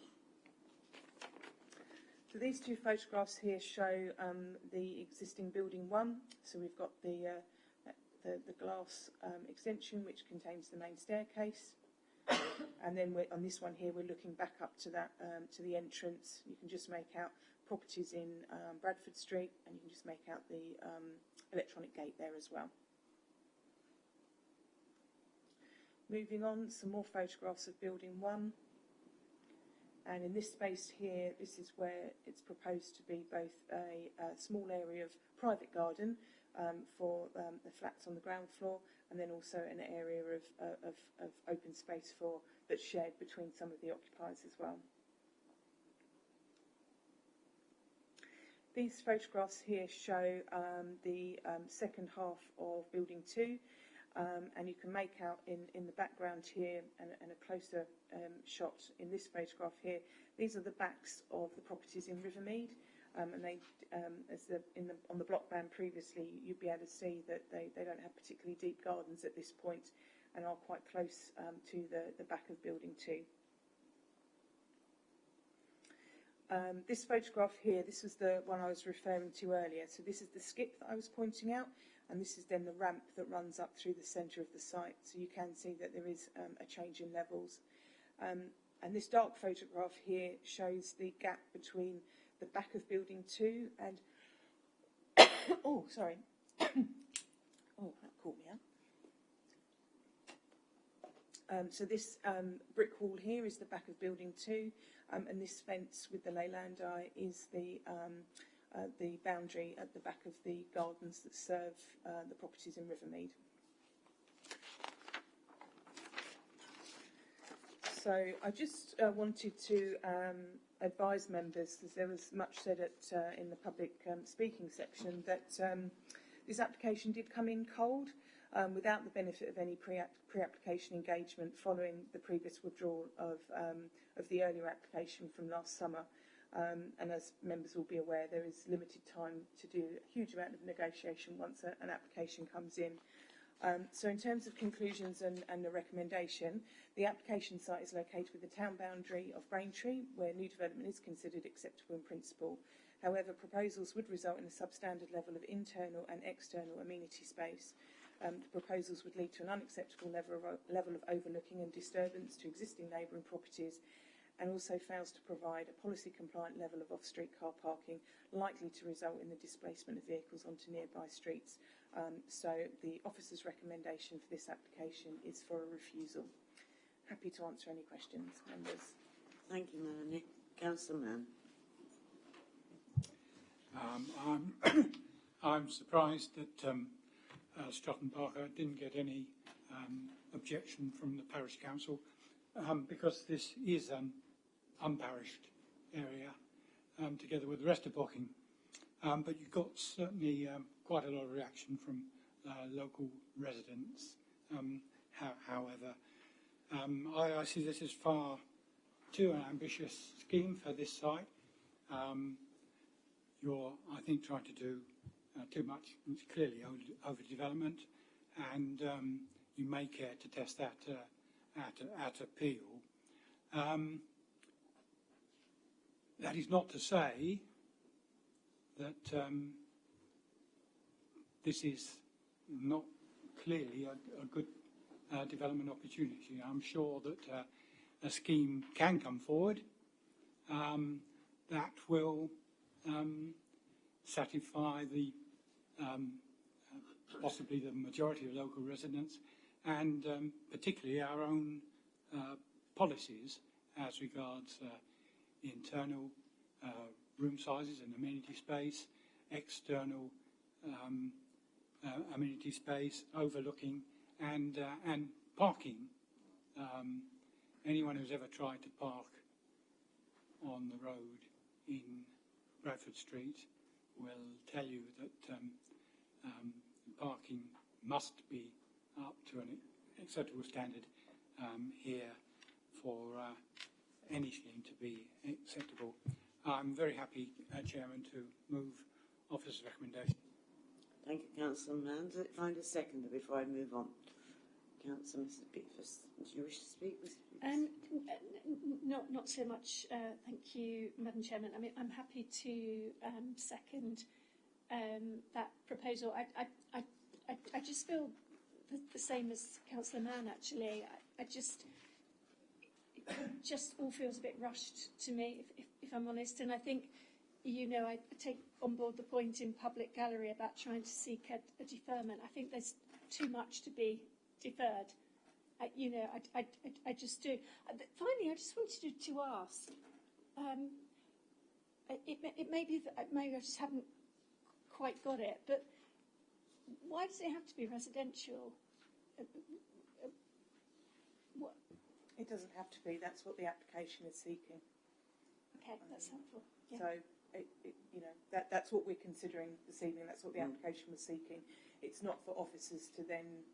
So these 2 photographs here show the existing building 1. So we've got the glass extension which contains the main staircase, and then on this one here we're looking back up to that to the entrance. You can just make out properties in Bradford Street, and you can just make out the electronic gate there as well. Moving on, some more photographs of building 1. And in this space here, this is where it's proposed to be both a small area of private garden for the flats on the ground floor, and then also an area of open space that's shared between some of the occupiers as well. These photographs here show the second half of Building 2, and you can make out in the background here and a closer shot in this photograph here. These are the backs of the properties in Rivermead, and they, on the block plan previously, you'd be able to see that they don't have particularly deep gardens at this point and are quite close to the back of Building 2. This photograph here, this was the one I was referring to earlier. So this is the skip that I was pointing out, and this is then the ramp that runs up through the centre of the site. So you can see that there is a change in levels. And this dark photograph here shows the gap between the back of Building 2 and... oh, sorry. Oh, that caught me out. So this brick wall here is the back of Building 2, and this fence with the Leylandi is the boundary at the back of the gardens that serve the properties in Rivermead. So I just wanted to advise members, because there was much said in the public speaking section, that this application did come in cold, without the benefit of any pre-application engagement following the previous withdrawal of the earlier application from last summer. And as members will be aware, there is limited time to do a huge amount of negotiation once an application comes in. So in terms of conclusions and the recommendation, the application site is located with the town boundary of Braintree, where new development is considered acceptable in principle. However, proposals would result in a substandard level of internal and external amenity space. The proposals would lead to an unacceptable level of overlooking and disturbance to existing neighbouring properties, and also fails to provide a policy-compliant level of off-street car parking, likely to result in the displacement of vehicles onto nearby streets. So the officer's recommendation for this application is for a refusal. Happy to answer any questions, members. Thank you, Melanie. Councillor Mann. I'm surprised that Stratton Parker didn't get any objection from the parish council, because this is an unparished area, together with the rest of Bocking. But you got certainly quite a lot of reaction from local residents. However, I see this as far too an ambitious scheme for this site. You're, I think, trying to do too much. It's clearly overdevelopment, and you may care to test that at appeal. That is not to say that this is not clearly a good development opportunity. I'm sure that a scheme can come forward that will satisfy the possibly the majority of local residents, and particularly our own policies as regards internal room sizes and amenity space, external amenity space, overlooking, and parking. Anyone who's ever tried to park on the road in Bradford Street will tell you that parking must be up to an acceptable standard here for any scheme to be acceptable. I'm very happy, Chairman, to move Officer's recommendation. Thank you, Councillor Mann. Does it find a seconder before I move on? Councillor Mrs. Beatrice, do you wish to speak? Not so much. Thank you, Madam Chairman. I mean, I'm happy to second that proposal. I just feel the same as Councillor Mann. Actually, it just all feels a bit rushed to me, if I'm honest. And I think, I take on board the point in Public Gallery about trying to seek a deferment. I think there's too much to be deferred. I just do. Finally, I just wanted to ask. It may be that maybe I just haven't quite got it, but why does it have to be residential? What? It doesn't have to be. That's what the application is seeking. Okay, that's helpful. Yeah. So that's what we're considering this evening. That's what the application was seeking. It's not for officers to then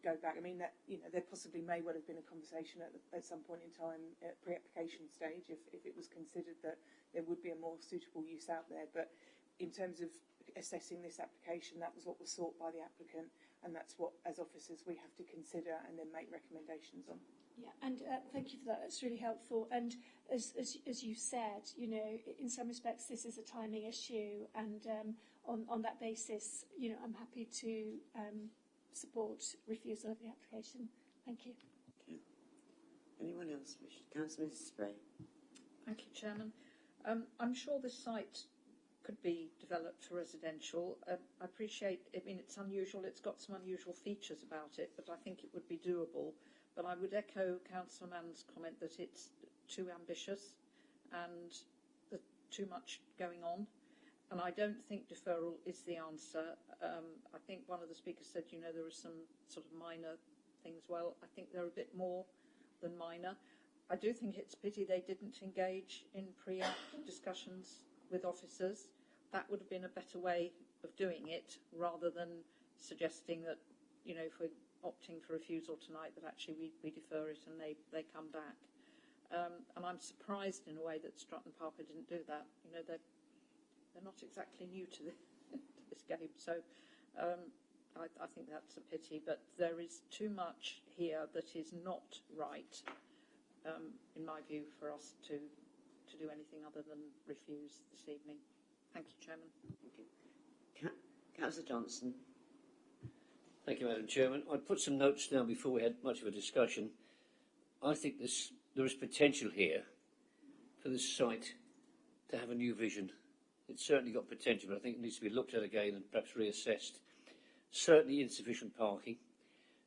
go back. I mean, there possibly may well have been a conversation at some point in time at pre-application stage if it was considered that there would be a more suitable use out there. But in terms of assessing this application, that was what was sought by the applicant, and that's what, as officers, we have to consider and then make recommendations on. Yeah, and thank you for that. That's really helpful. And as you said, in some respects, this is a timing issue, and on that basis, I'm happy to support refusal of the application. Thank you. Okay. Anyone else wish? Councillor Mrs. Spray. Thank you, Chairman. I'm sure this site could be developed for residential. I appreciate, it's unusual, it's got some unusual features about it, but I think it would be doable. But I would echo Councillor Mann's comment that it's too ambitious and there's too much going on. And I don't think deferral is the answer. I think one of the speakers said, there are some sort of minor things. Well, I think they're a bit more than minor. I do think it's a pity they didn't engage in pre-app discussions with officers. That would have been a better way of doing it, rather than suggesting that, if we're opting for refusal tonight, that actually we defer it and they come back. And I'm surprised in a way that Stratton Parker didn't do that. They're not exactly new to this game, so I think that's a pity. But there is too much here that is not right, in my view, for us to do anything other than refuse this evening. Thank you, Chairman. Thank you. Councillor Johnson. Thank you, Madam Chairman. I put some notes down before we had much of a discussion. I think there is potential here for this site to have a new vision. It's certainly got potential, but I think it needs to be looked at again and perhaps reassessed. Certainly insufficient parking.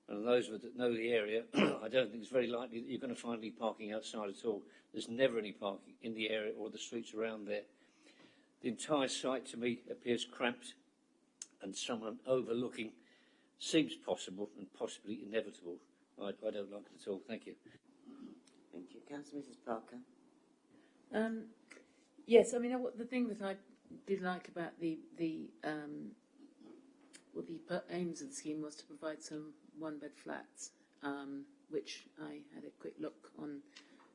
And those of us that know the area, I don't think it's very likely that you're going to find any parking outside at all. There's never any parking in the area or the streets around there. The entire site, to me, appears cramped, and someone overlooking seems possible and possibly inevitable. I don't like it at all. Thank you. Thank you. Councillor Mrs. Parker. Yes, the thing that I did like about the aims of the scheme was to provide some one-bed flats, which I had a quick look on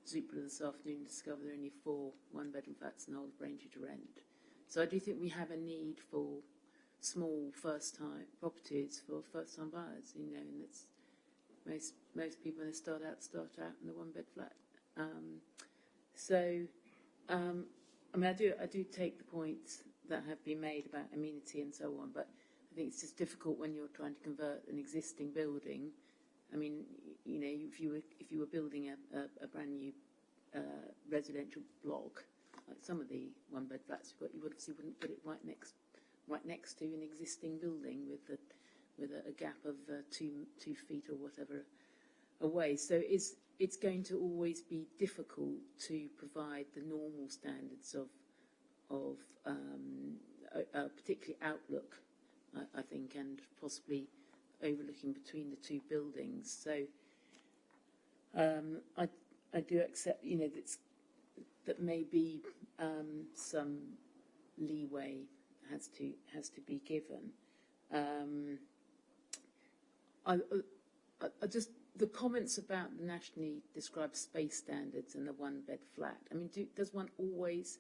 Zoopla this afternoon and discovered there are only 4 one-bedroom flats in Old Braintree to rent. So I do think we have a need for small first-time properties for first-time buyers, and it's most people when they start out in the one-bed flat. I do take the points that have been made about amenity and so on, but I think it's just difficult when you're trying to convert an existing building. If you were building a brand new residential block, like some of the one-bed flats you've got, you obviously wouldn't put it right next to an existing building with a gap of 2 feet or whatever away. So it's going to always be difficult to provide the normal standards of particularly outlook, I think, and possibly overlooking between the 2 buildings. So I do accept, that maybe some leeway has to be given. The comments about the nationally described space standards and the one-bed flat. Does one always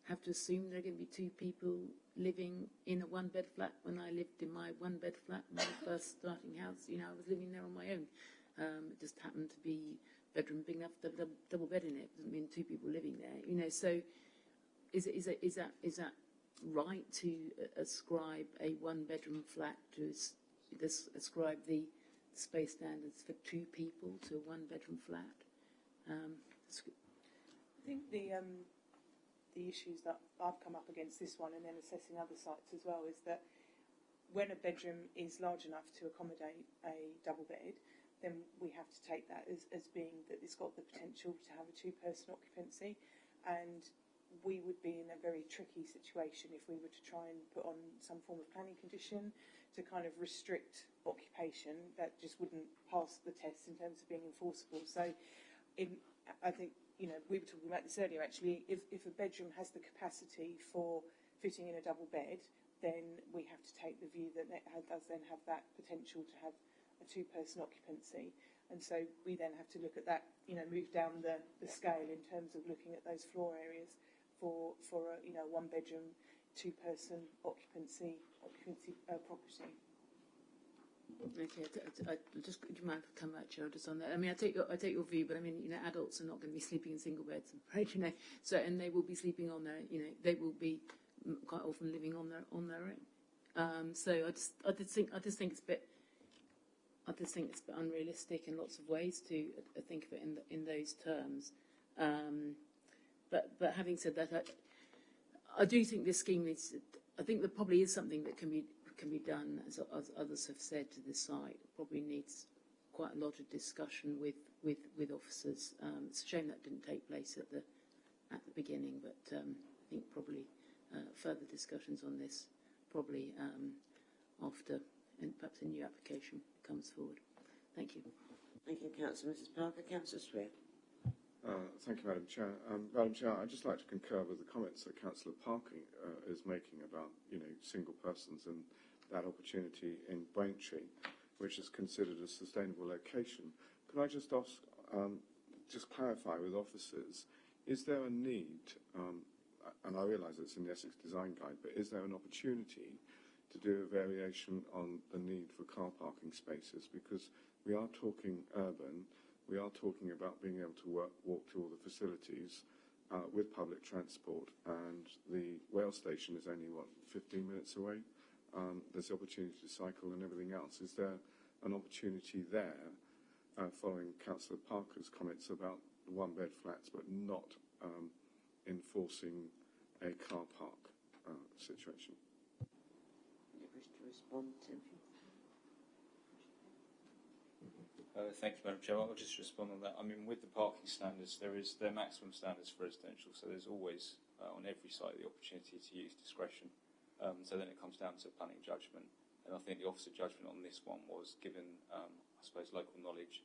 have to assume there are going to be 2 people living in a one-bed flat? When I lived in my one-bed flat, my first starting house, I was living there on my own. It just happened to be bedroom big enough to have a double bed in it. It doesn't mean 2 people living there. So is that right to ascribe a one-bedroom flat to ascribe the space standards for 2 people to a one-bedroom flat? I think the issues that I've come up against this one, and then assessing other sites as well, is that when a bedroom is large enough to accommodate a double bed, then we have to take that as being that it's got the potential to have a 2-person occupancy, and we would be in a very tricky situation if we were to try and put on some form of planning condition to kind of restrict occupation. That just wouldn't pass the test in terms of being enforceable. So I think, you know, we were talking about this earlier actually, if a bedroom has the capacity for fitting in a double bed, then we have to take the view that it does then have that potential to have a two-person occupancy. And so we then have to look at that, you know, move down the scale in terms of looking at those floor areas for a, you know, one-bedroom, two-person occupancy property. Okay, I just do you mind if I come back, Cheryl, just on that? I mean, I take your view, but I mean, you know, adults are not going to be sleeping in single beds, I'm afraid, you know. So, and they will be sleeping on their, you know, they will be quite often living on their own. So I just think it's a bit unrealistic in lots of ways to think of it in those terms. But having said that, I do think this scheme needs. I think there probably is something that can be done, as others have said, to the site. It probably needs quite a lot of discussion with officers. It's a shame that didn't take place at the beginning, but I think probably further discussions on this probably after perhaps a new application comes forward. Thank you. Thank you, Councillor. Mrs. Parker. Councillor Swear. Thank you, Madam Chair. Madam Chair, I'd just like to concur with the comments that Councillor Parker is making about, you know, single persons and that opportunity in Braintree, which is considered a sustainable location. Could I just ask, just clarify with officers, is there a need, and I realise it's in the Essex Design Guide, but is there an opportunity to do a variation on the need for car parking spaces? Because we are talking urban, we are talking about being able to walk to all the facilities with public transport, and the rail station is only, 15 minutes away? There's the opportunity to cycle and everything else. Is there an opportunity there, following Councillor Parker's comments about one-bed flats, but not enforcing a car park situation? You wish to respond to? Thank you, Madam Chair. I'll just respond on that. I mean, with the parking standards, there are maximum standards for residential, so there's always, on every site, the opportunity to use discretion. So then it comes down to planning judgment. And I think the officer judgment on this one was given, I suppose, local knowledge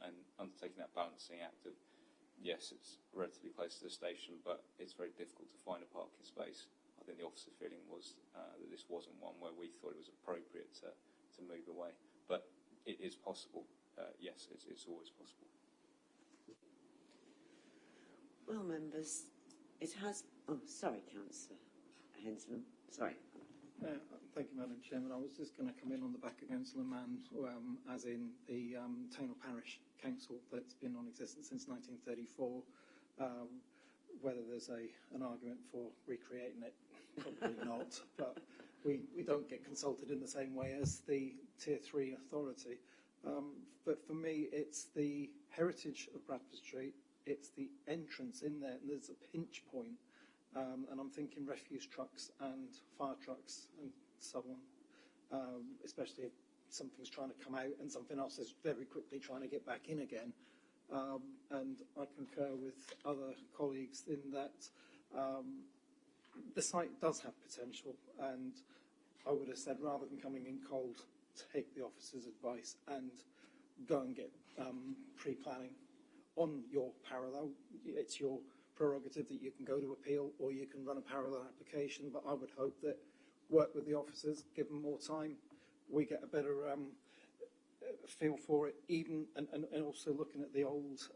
and undertaking that balancing act of, yes, it's relatively close to the station, but it's very difficult to find a parking space. I think the officer's feeling was that this wasn't one where we thought it was appropriate to move away. But it is possible. Yes, it's always possible. Well, members, it has... Oh, sorry, Councillor Hensman. Sorry. Thank you, Madam Chairman. I was just going to come in on the back of Councillor Mann, as in the Taynor Parish Council that's been on existence since 1934. Whether there's an argument for recreating it, probably not. But we don't get consulted in the same way as the Tier 3 authority. But for me, it's the heritage of Bradford Street. It's the entrance in there, and there's a pinch point. And I'm thinking refuse trucks and fire trucks and so on, especially if something's trying to come out and something else is very quickly trying to get back in again. And I concur with other colleagues in that the site does have potential, and I would have said, rather than coming in cold, take the officer's advice and go and get pre-planning on your parallel. It's your prerogative that you can go to appeal or you can run a parallel application, but I would hope that work with the officers, give them more time, we get a better feel for it, even and also looking at the old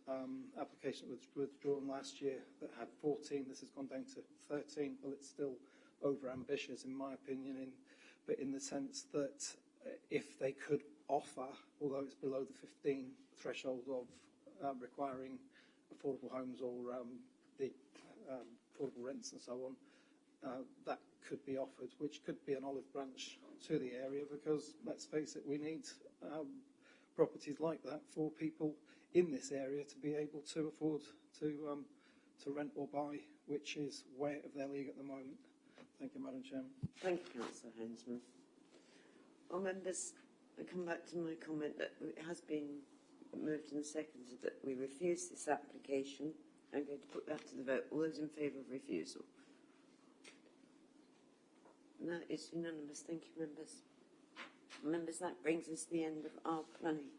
application that was withdrawn last year that had 14, this has gone down to 13. Well, it's still over ambitious in my opinion, but in the sense that if they could offer, although it's below the 15 threshold of requiring affordable homes or the affordable rents and so on, that could be offered, which could be an olive branch to the area, because let's face it, we need properties like that for people in this area to be able to afford to rent or buy, which is way out of their league at the moment. Thank you, Madam Chairman. Thank you, Councillor Hensman. Well, members, I come back to my comment that it has been moved and seconded that we refuse this application. I'm going to put that to the vote. All those in favour of refusal? That is unanimous. Thank you, members. Members, that brings us to the end of our planning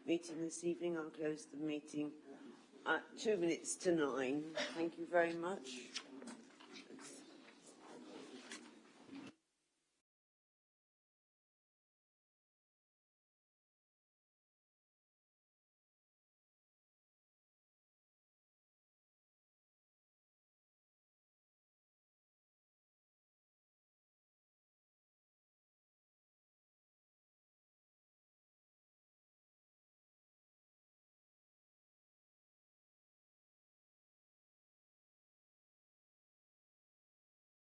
meeting this evening. I'll close the meeting at 2 minutes to 9. Thank you very much.